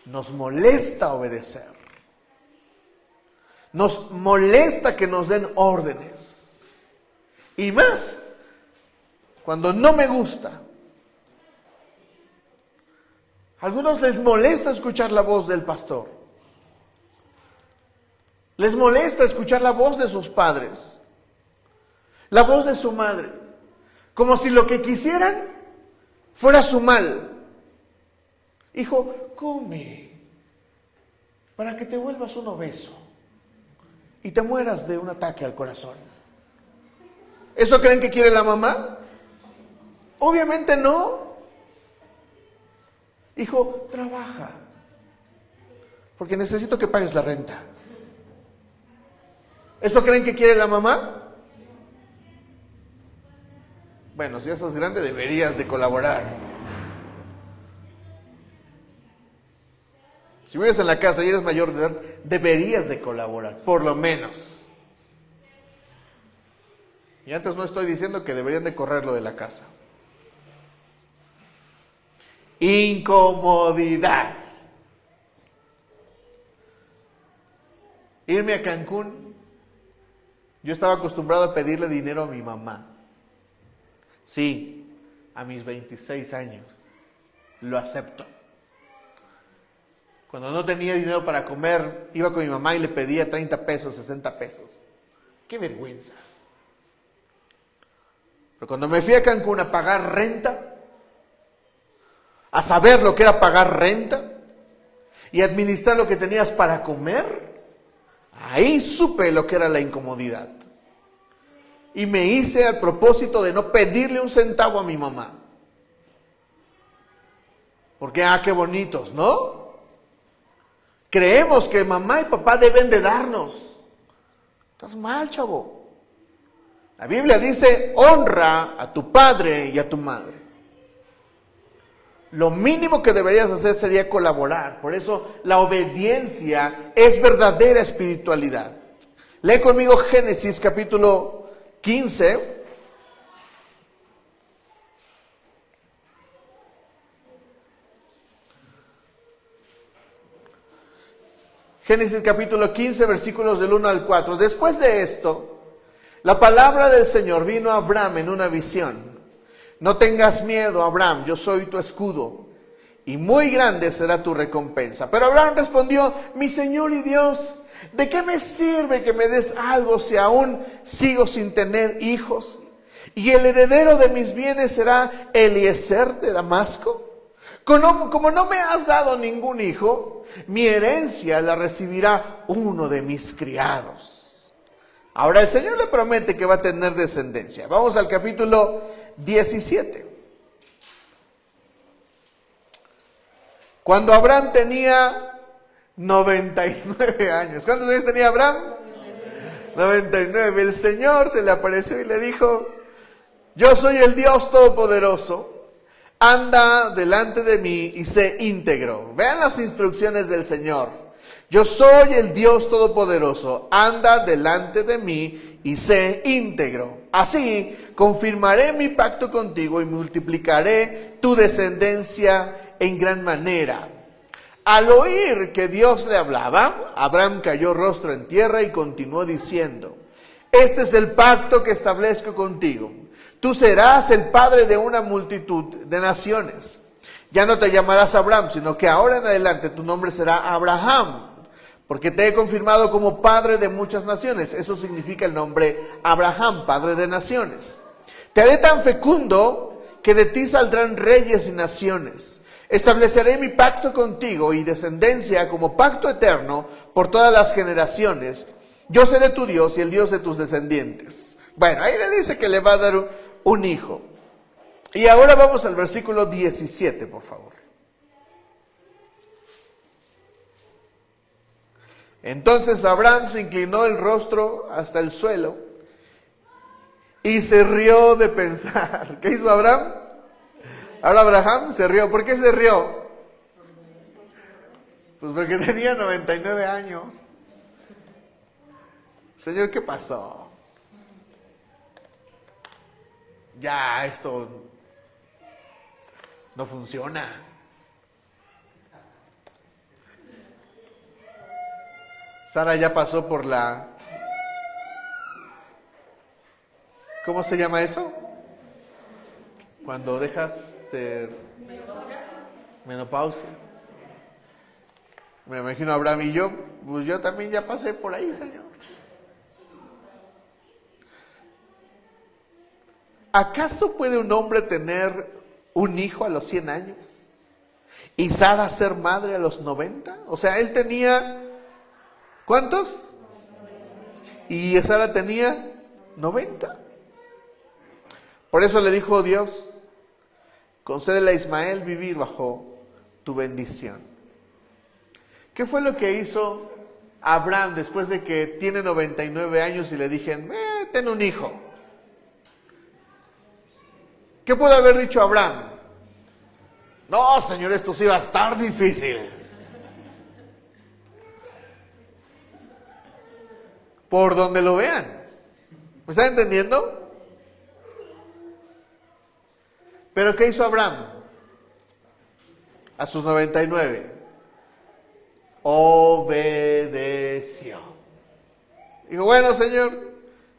Speaker 1: Nos molesta obedecer. Nos molesta que nos den órdenes. Y más, cuando no me gusta. A algunos les molesta escuchar la voz del pastor. Les molesta escuchar la voz de sus padres. La voz de su madre, como si lo que quisieran fuera su mal. Hijo, come, para que te vuelvas un obeso y te mueras de un ataque al corazón. ¿Eso creen que quiere la mamá? Obviamente no. Hijo, trabaja, porque necesito que pagues la renta. ¿Eso creen que quiere la mamá? Bueno, si ya estás grande, deberías de colaborar. Si vives en la casa y eres mayor de edad, deberías de colaborar, por lo menos. Y antes no estoy diciendo que deberían de correrlo de la casa. Incomodidad. Irme a Cancún. Yo estaba acostumbrado a pedirle dinero a mi mamá. Sí, a mis 26 años. Lo acepto. Cuando no tenía dinero para comer, iba con mi mamá y le pedía 30 pesos, 60 pesos. ¡Qué vergüenza! Pero cuando me fui a Cancún a pagar renta, a saber lo que era pagar renta y administrar lo que tenías para comer, ahí supe lo que era la incomodidad. Y me hice al propósito de no pedirle un centavo a mi mamá. Porque, qué bonitos, ¿no? Creemos que mamá y papá deben de darnos. Estás mal, chavo. La Biblia dice, honra a tu padre y a tu madre. Lo mínimo que deberías hacer sería colaborar. Por eso la obediencia es verdadera espiritualidad. Lee conmigo Génesis capítulo 15. Génesis capítulo 15, versículos del 1 al 4. Después de esto, la palabra del Señor vino a Abraham en una visión. No tengas miedo, Abraham, yo soy tu escudo, y muy grande será tu recompensa. Pero Abraham respondió, mi Señor y Dios, ¿de qué me sirve que me des algo si aún sigo sin tener hijos? ¿Y el heredero de mis bienes será Eliezer de Damasco? Como no me has dado ningún hijo, mi herencia la recibirá uno de mis criados. Ahora el Señor le promete que va a tener descendencia. Vamos al capítulo 17. Cuando Abraham tenía 99 años. ¿Cuántos años tenía Abraham? 99. El Señor se le apareció y le dijo, yo soy el Dios Todopoderoso. Anda delante de mí y sé íntegro. Vean las instrucciones del Señor. Yo soy el Dios Todopoderoso. Anda delante de mí y sé íntegro. Así confirmaré mi pacto contigo y multiplicaré tu descendencia en gran manera. Al oír que Dios le hablaba, Abraham cayó rostro en tierra y continuó diciendo, este es el pacto que establezco contigo. Tú serás el padre de una multitud de naciones. Ya no te llamarás Abraham, sino que ahora en adelante tu nombre será Abraham, porque te he confirmado como padre de muchas naciones. Eso significa el nombre Abraham, padre de naciones. Te haré tan fecundo que de ti saldrán reyes y naciones. Estableceré mi pacto contigo y descendencia como pacto eterno por todas las generaciones. Yo seré tu Dios y el Dios de tus descendientes. Bueno, ahí le dice que le va a dar un hijo. Y ahora vamos al versículo 17, por favor. Entonces Abraham se inclinó el rostro hasta el suelo y se rió de pensar. ¿Qué hizo Abraham? Ahora Abraham se rió. ¿Por qué se rió? Pues porque tenía 99 años. Señor, ¿qué pasó? Ya, esto no funciona. Sara ya pasó por la... ¿Cómo se llama eso? Cuando dejas de... Menopausia. Me imagino a Abraham y yo, pues yo también ya pasé por ahí, Señor. ¿Acaso puede un hombre tener un hijo a los 100 años? ¿Y Sara ser madre a los 90? O sea, él tenía... ¿Cuántos? Y Sara tenía 90. Por eso le dijo Dios, concédele a Ismael vivir bajo tu bendición. ¿Qué fue lo que hizo Abraham después de que tiene 99 años y le dijeron, ten un hijo? ¿Qué puede haber dicho Abraham? No, Señor, esto sí va a estar difícil. Por donde lo vean. ¿Me están entendiendo? ¿Pero qué hizo Abraham? A sus 99. Obedeció. Dijo, bueno, Señor,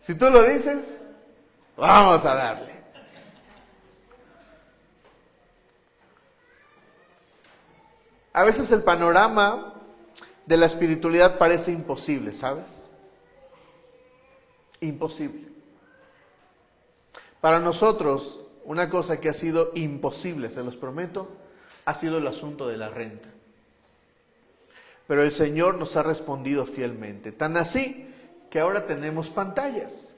Speaker 1: Si tú lo dices, vamos a darle. A veces el panorama de la espiritualidad parece imposible, ¿sabes? Imposible. Para nosotros, una cosa que ha sido imposible, se los prometo, ha sido el asunto de la renta. Pero el Señor nos ha respondido fielmente, tan así que ahora tenemos pantallas.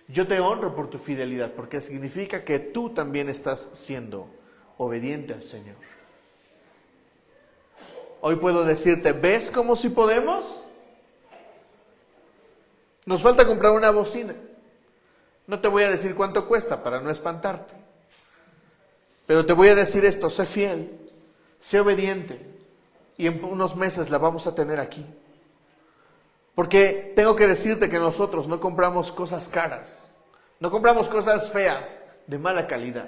Speaker 1: Yo te honro por tu fidelidad, porque significa que tú también estás siendo obediente al Señor. Hoy puedo decirte, ¿ves cómo si podemos? Nos falta comprar una bocina. No te voy a decir cuánto cuesta para no espantarte. Pero te voy a decir esto, sé fiel, sé obediente. Y en unos meses la vamos a tener aquí. Porque tengo que decirte que nosotros no compramos cosas caras. No compramos cosas feas, de mala calidad.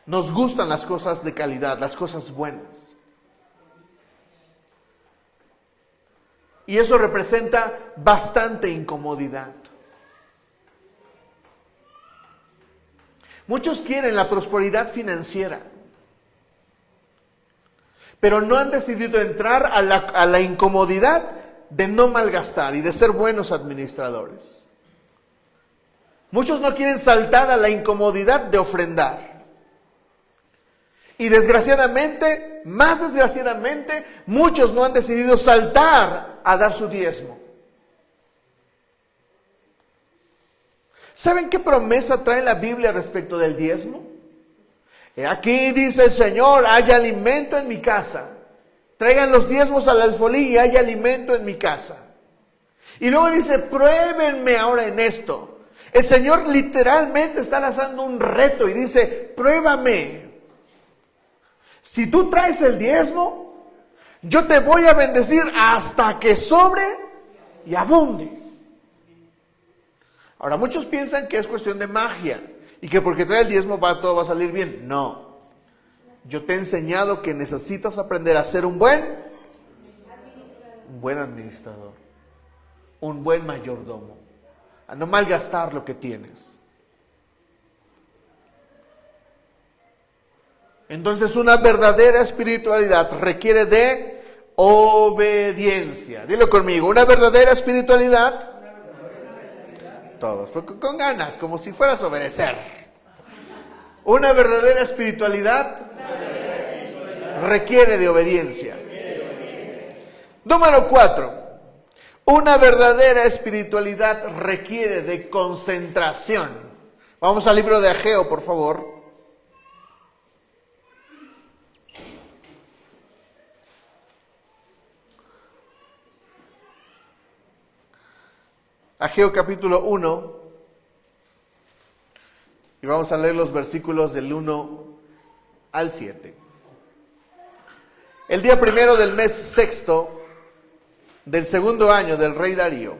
Speaker 1: Nos gustan las cosas de calidad, las cosas buenas. Y eso representa bastante incomodidad. Muchos quieren la prosperidad financiera, pero no han decidido entrar a la incomodidad de no malgastar y de ser buenos administradores. Muchos no quieren saltar a la incomodidad de ofrendar. Y desgraciadamente, más desgraciadamente, muchos no han decidido saltar a dar su diezmo. ¿Saben qué promesa trae la Biblia respecto del diezmo? Aquí dice el Señor, hay alimento en mi casa. Traigan los diezmos al alfolí y hay alimento en mi casa. Y luego dice, pruébenme ahora en esto. El Señor literalmente está lanzando un reto y dice, pruébame. Si tú traes el diezmo, yo te voy a bendecir hasta que sobre y abunde. Ahora, muchos piensan que es cuestión de magia y que porque trae el diezmo todo va a salir bien. No. Yo te he enseñado que necesitas aprender a ser un buen administrador, un buen mayordomo, a no malgastar lo que tienes. Entonces, una verdadera espiritualidad requiere de obediencia. Dilo conmigo, una verdadera espiritualidad. Todos, con ganas, como si fueras a obedecer. Una verdadera espiritualidad requiere de obediencia. Número 4. Una verdadera espiritualidad requiere de concentración. Vamos al libro de Ageo, por favor. Ageo capítulo 1, y vamos a leer los versículos del 1 al 7. El día primero del mes sexto del segundo año del rey Darío,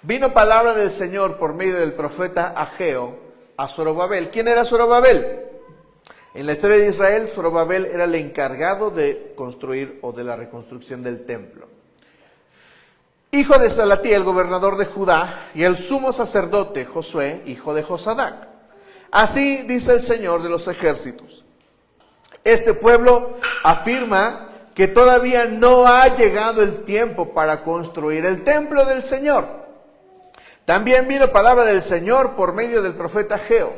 Speaker 1: vino palabra del Señor por medio del profeta Ageo a Zorobabel. ¿Quién era Zorobabel? En la historia de Israel, Zorobabel era el encargado de construir o de la reconstrucción del templo. Hijo de Salatiel, gobernador de Judá, y el sumo sacerdote Josué, hijo de Josadac. Así dice el Señor de los ejércitos. Este pueblo afirma que todavía no ha llegado el tiempo para construir el templo del Señor. También vino palabra del Señor por medio del profeta Ageo.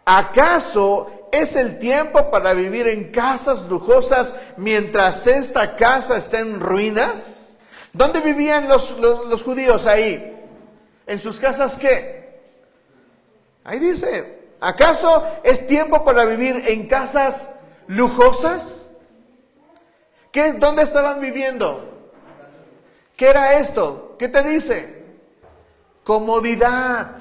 Speaker 1: ¿Acaso es el tiempo para vivir en casas lujosas mientras esta casa está en ruinas? ¿Dónde vivían los judíos ahí? ¿En sus casas qué? Ahí dice, ¿acaso es tiempo para vivir en casas lujosas? ¿Dónde estaban viviendo? ¿Qué era esto? ¿Qué te dice? Comodidad.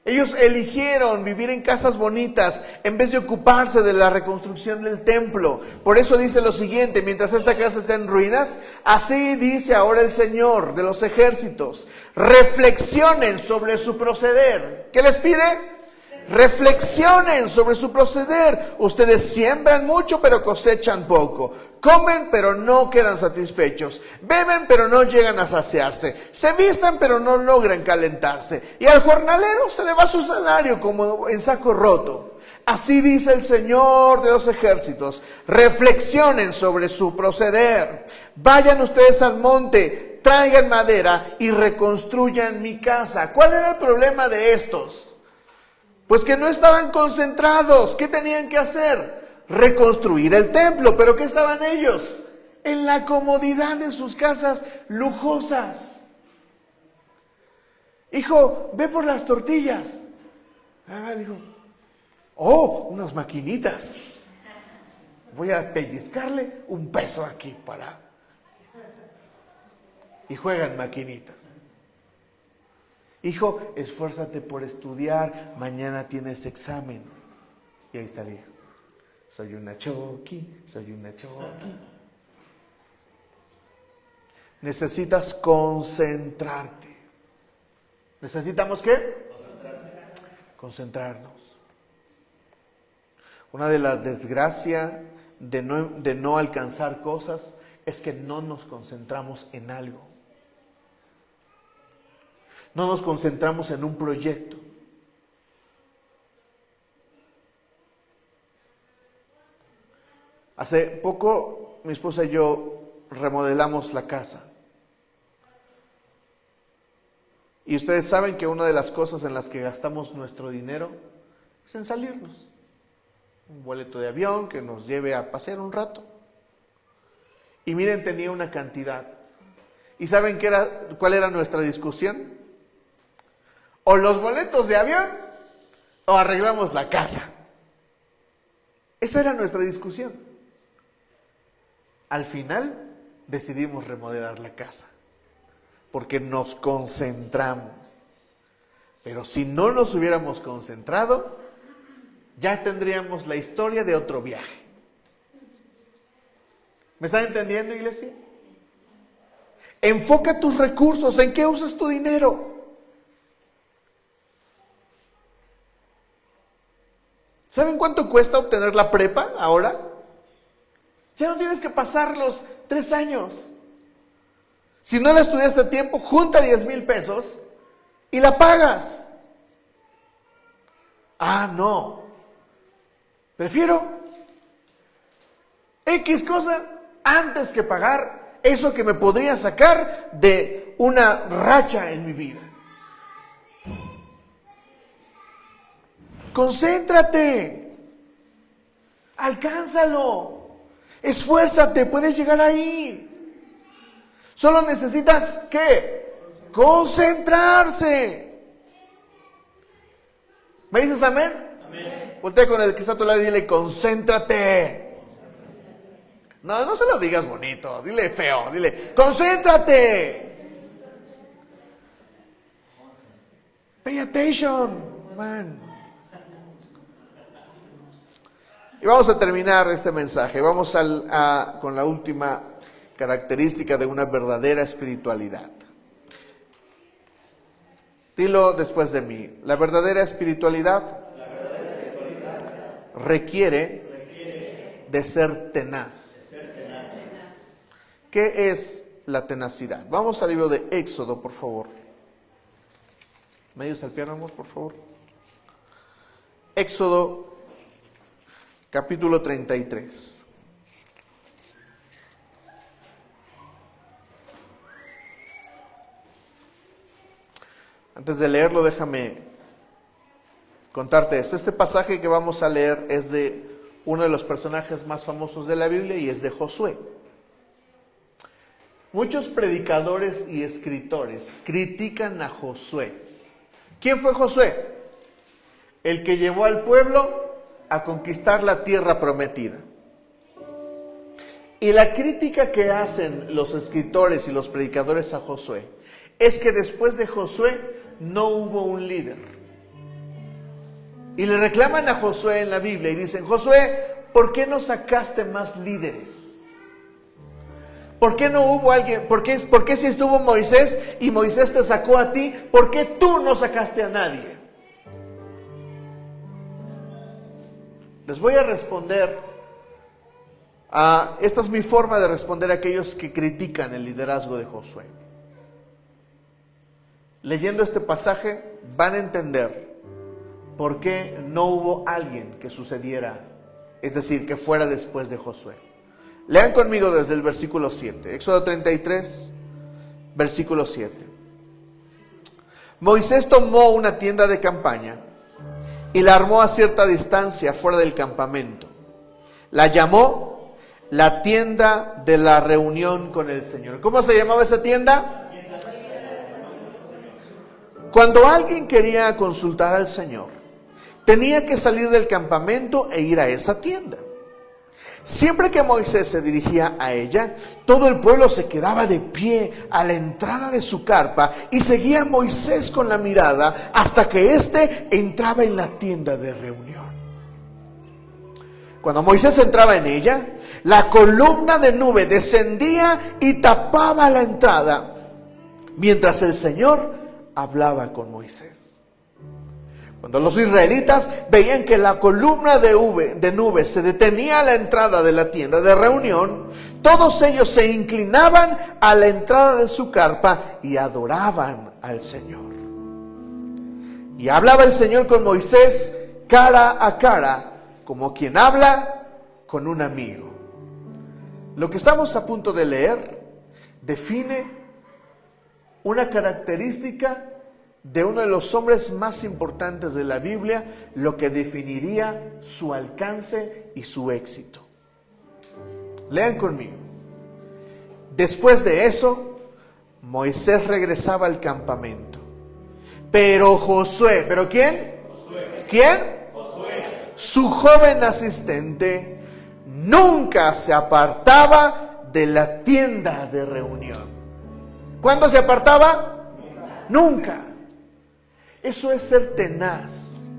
Speaker 1: Ellos eligieron vivir en casas bonitas en vez de ocuparse de la reconstrucción del templo. Por eso dice lo siguiente, mientras esta casa está en ruinas, así dice ahora el Señor de los ejércitos, reflexionen sobre su proceder. ¿Qué les pide? Reflexionen sobre su proceder. Ustedes siembran mucho pero cosechan poco. Comen pero no quedan satisfechos. Beben pero no llegan a saciarse. Se visten pero no logran calentarse. Y al jornalero se le va su salario como en saco roto. Así dice el Señor de los ejércitos. Reflexionen sobre su proceder. Vayan ustedes al monte, traigan madera y reconstruyan mi casa. ¿Cuál era el problema de estos? Pues que no estaban concentrados. ¿Qué tenían que hacer? Reconstruir el templo. ¿Pero qué estaban ellos? En la comodidad de sus casas lujosas. Hijo, ve por las tortillas. Dijo, oh, unas maquinitas. Voy a pellizcarle $1 aquí para... Y juegan maquinitas. Hijo, esfuérzate por estudiar, mañana tienes examen. Y ahí está el hijo. Soy una choqui, soy una choqui. Necesitas concentrarte. ¿Necesitamos qué? Concentrarnos. Una de las desgracias de no alcanzar cosas es que no nos concentramos en algo. No nos concentramos en un proyecto. Hace poco mi esposa y yo remodelamos la casa. Y ustedes saben que una de las cosas en las que gastamos nuestro dinero es en salirnos. Un boleto de avión que nos lleve a pasear un rato. Y miren, tenía una cantidad. ¿Y saben cuál era nuestra discusión? O los boletos de avión o arreglamos la casa. Esa era nuestra discusión. Al final decidimos remodelar la casa porque nos concentramos. Pero si no nos hubiéramos concentrado, ya tendríamos la historia de otro viaje. ¿Me están entendiendo, iglesia? Enfoca tus recursos. ¿En qué usas tu dinero? ¿Saben cuánto cuesta obtener la prepa ahora? Ya no tienes que pasar los 3 años. Si no la estudiaste a tiempo, junta 10,000 pesos y la pagas. No. Prefiero X cosa antes que pagar eso que me podría sacar de una racha en mi vida. Concéntrate. Alcánzalo. Esfuérzate, puedes llegar ahí. Solo necesitas, ¿qué? Concentrarse. ¿Me dices amén? Amén. Voltea con el que está a tu lado y dile, concéntrate. No se lo digas bonito, dile feo, dile, concéntrate. Pay attention, man. Y vamos a terminar este mensaje. Vamos con la última característica de una verdadera espiritualidad. Dilo después de mí. La verdadera espiritualidad requiere de ser tenaz. ¿Qué es la tenacidad? Vamos al libro de Éxodo, por favor. ¿Me ayudas al piano, amor, por favor? Éxodo capítulo 33. Antes de leerlo, déjame contarte esto. Este pasaje que vamos a leer es de uno de los personajes más famosos de la Biblia y es de Josué. Muchos predicadores y escritores critican a Josué. ¿Quién fue Josué? El que llevó al pueblo a conquistar la tierra prometida. Y la crítica que hacen los escritores y los predicadores a Josué es que después de Josué no hubo un líder. Y le reclaman a Josué en la Biblia y dicen, Josué, ¿por qué no sacaste más líderes? ¿Por qué no hubo alguien? ¿Por qué si estuvo Moisés y Moisés te sacó a ti, por qué tú no sacaste a nadie? Les voy a responder esta es mi forma de responder a aquellos que critican el liderazgo de Josué. Leyendo este pasaje van a entender por qué no hubo alguien que sucediera, es decir, que fuera después de Josué. Lean conmigo desde el versículo 7, Éxodo 33, versículo 7. Moisés tomó una tienda de campaña y la armó a cierta distancia fuera del campamento. La llamó la tienda de la reunión con el Señor. ¿Cómo se llamaba esa tienda? Cuando alguien quería consultar al Señor, tenía que salir del campamento e ir a esa tienda. Siempre que Moisés se dirigía a ella, todo el pueblo se quedaba de pie a la entrada de su carpa y seguía a Moisés con la mirada hasta que éste entraba en la tienda de reunión. Cuando Moisés entraba en ella, la columna de nube descendía y tapaba la entrada, mientras el Señor hablaba con Moisés. Cuando los israelitas veían que la columna de nube se detenía a la entrada de la tienda de reunión, todos ellos se inclinaban a la entrada de su carpa y adoraban al Señor. Y hablaba el Señor con Moisés cara a cara, como quien habla con un amigo. Lo que estamos a punto de leer define una característica de uno de los hombres más importantes de la Biblia, lo que definiría su alcance y su éxito. Lean conmigo. Después de eso, Moisés regresaba al campamento. Pero Josué, ¿pero quién? Josué. ¿Quién? Josué. Su joven asistente nunca se apartaba de la tienda de reunión. ¿Cuándo se apartaba? Nunca. Eso es ser tenaz.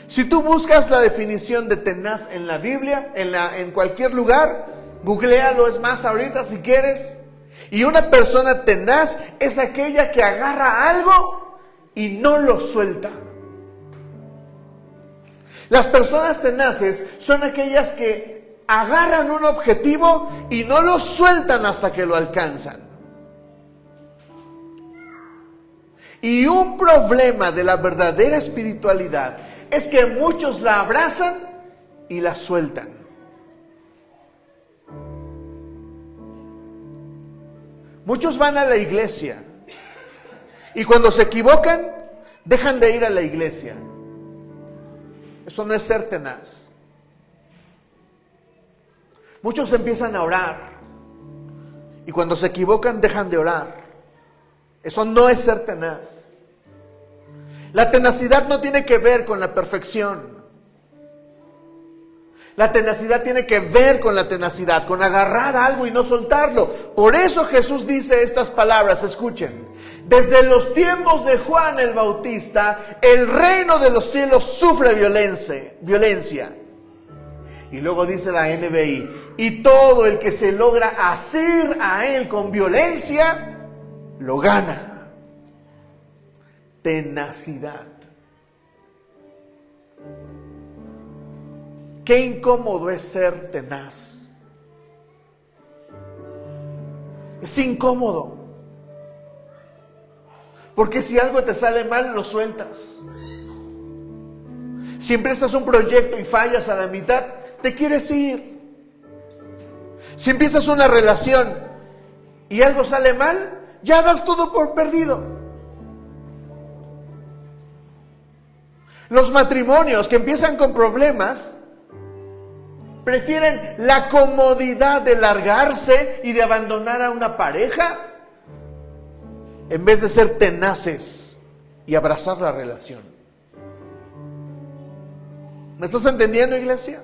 Speaker 1: Si tú buscas la definición de tenaz en la Biblia, en cualquier lugar, googlealo, es más ahorita si quieres. Y una persona tenaz es aquella que agarra algo y no lo suelta. Las personas tenaces son aquellas que agarran un objetivo y no lo sueltan hasta que lo alcanzan. Y un problema de la verdadera espiritualidad es que muchos la abrazan y la sueltan. Muchos van a la iglesia y cuando se equivocan dejan de ir a la iglesia. Eso no es ser tenaz. Muchos empiezan a orar y cuando se equivocan dejan de orar. Eso no es ser tenaz. La tenacidad no tiene que ver con la perfección. La tenacidad tiene que ver con la tenacidad, con agarrar algo y no soltarlo. Por eso Jesús dice estas palabras, escuchen. Desde los tiempos de Juan el Bautista, el reino de los cielos sufre violencia. Y luego dice la NBI, y todo el que se logra asir a él con violencia, lo gana. Tenacidad. Qué incómodo es ser tenaz. Es incómodo. Porque si algo te sale mal, lo sueltas. Si empiezas un proyecto y fallas a la mitad, te quieres ir. Si empiezas una relación y algo sale mal, ya das todo por perdido. Los matrimonios que empiezan con problemas prefieren la comodidad de largarse y de abandonar a una pareja en vez de ser tenaces y abrazar la relación. ¿Me estás entendiendo, iglesia?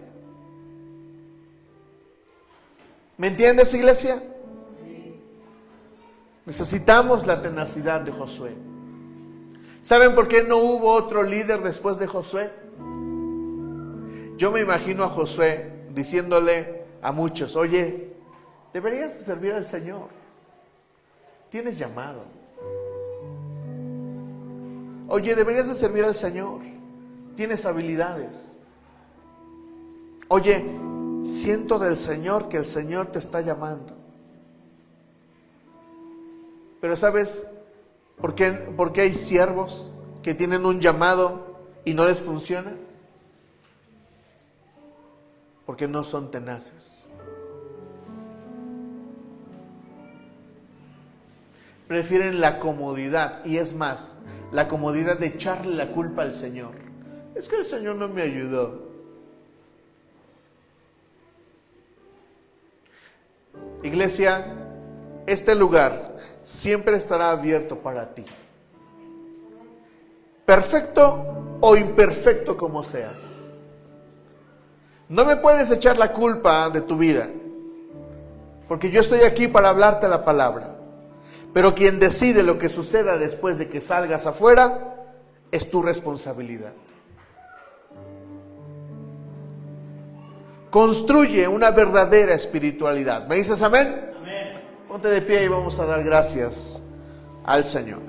Speaker 1: ¿Me entiendes, iglesia? Necesitamos la tenacidad de Josué. ¿Saben por qué no hubo otro líder después de Josué? Yo me imagino a Josué diciéndole a muchos, oye, deberías servir al Señor. Tienes llamado. Oye, deberías de servir al Señor. Tienes habilidades. Oye, siento del Señor que el Señor te está llamando. Pero ¿sabes por qué hay siervos que tienen un llamado y no les funciona? Porque no son tenaces. Prefieren la comodidad, y es más, la comodidad de echarle la culpa al Señor. Es que el Señor no me ayudó. Iglesia, este lugar siempre estará abierto para ti. Perfecto o imperfecto como seas. No me puedes echar la culpa de tu vida, porque yo estoy aquí para hablarte la palabra. Pero quien decide lo que suceda después de que salgas afuera es tu responsabilidad. Construye una verdadera espiritualidad. ¿Me dices amén? Amén. Ponte de pie y vamos a dar gracias al Señor.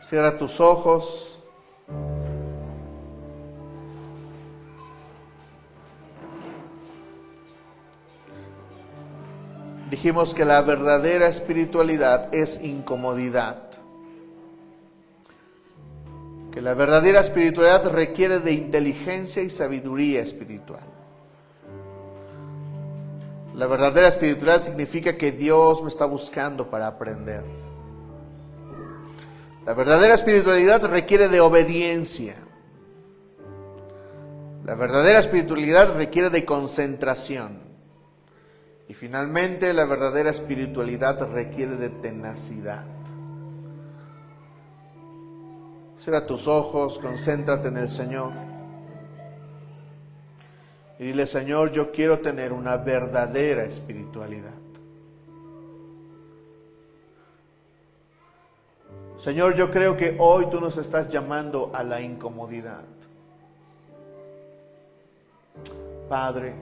Speaker 1: Cierra tus ojos. Dijimos que la verdadera espiritualidad es incomodidad. Que la verdadera espiritualidad requiere de inteligencia y sabiduría espiritual. La verdadera espiritualidad significa que Dios me está buscando para aprender. La verdadera espiritualidad requiere de obediencia. La verdadera espiritualidad requiere de concentración. Y finalmente, la verdadera espiritualidad requiere de tenacidad. Cierra tus ojos, concéntrate en el Señor. Y dile, Señor, yo quiero tener una verdadera espiritualidad. Señor, yo creo que hoy tú nos estás llamando a la incomodidad. Padre,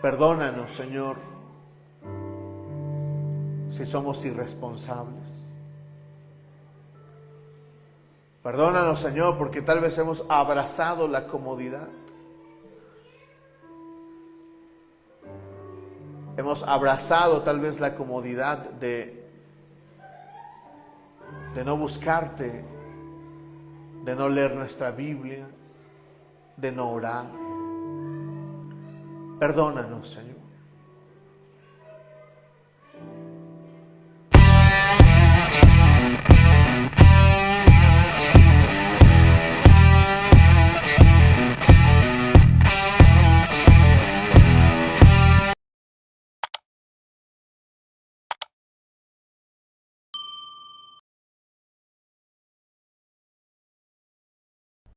Speaker 1: perdónanos, Señor, si somos irresponsables. Perdónanos, Señor, porque tal vez hemos abrazado la comodidad. Hemos abrazado tal vez la comodidad de no buscarte, de no leer nuestra Biblia, de no orar. Perdónanos, Señor.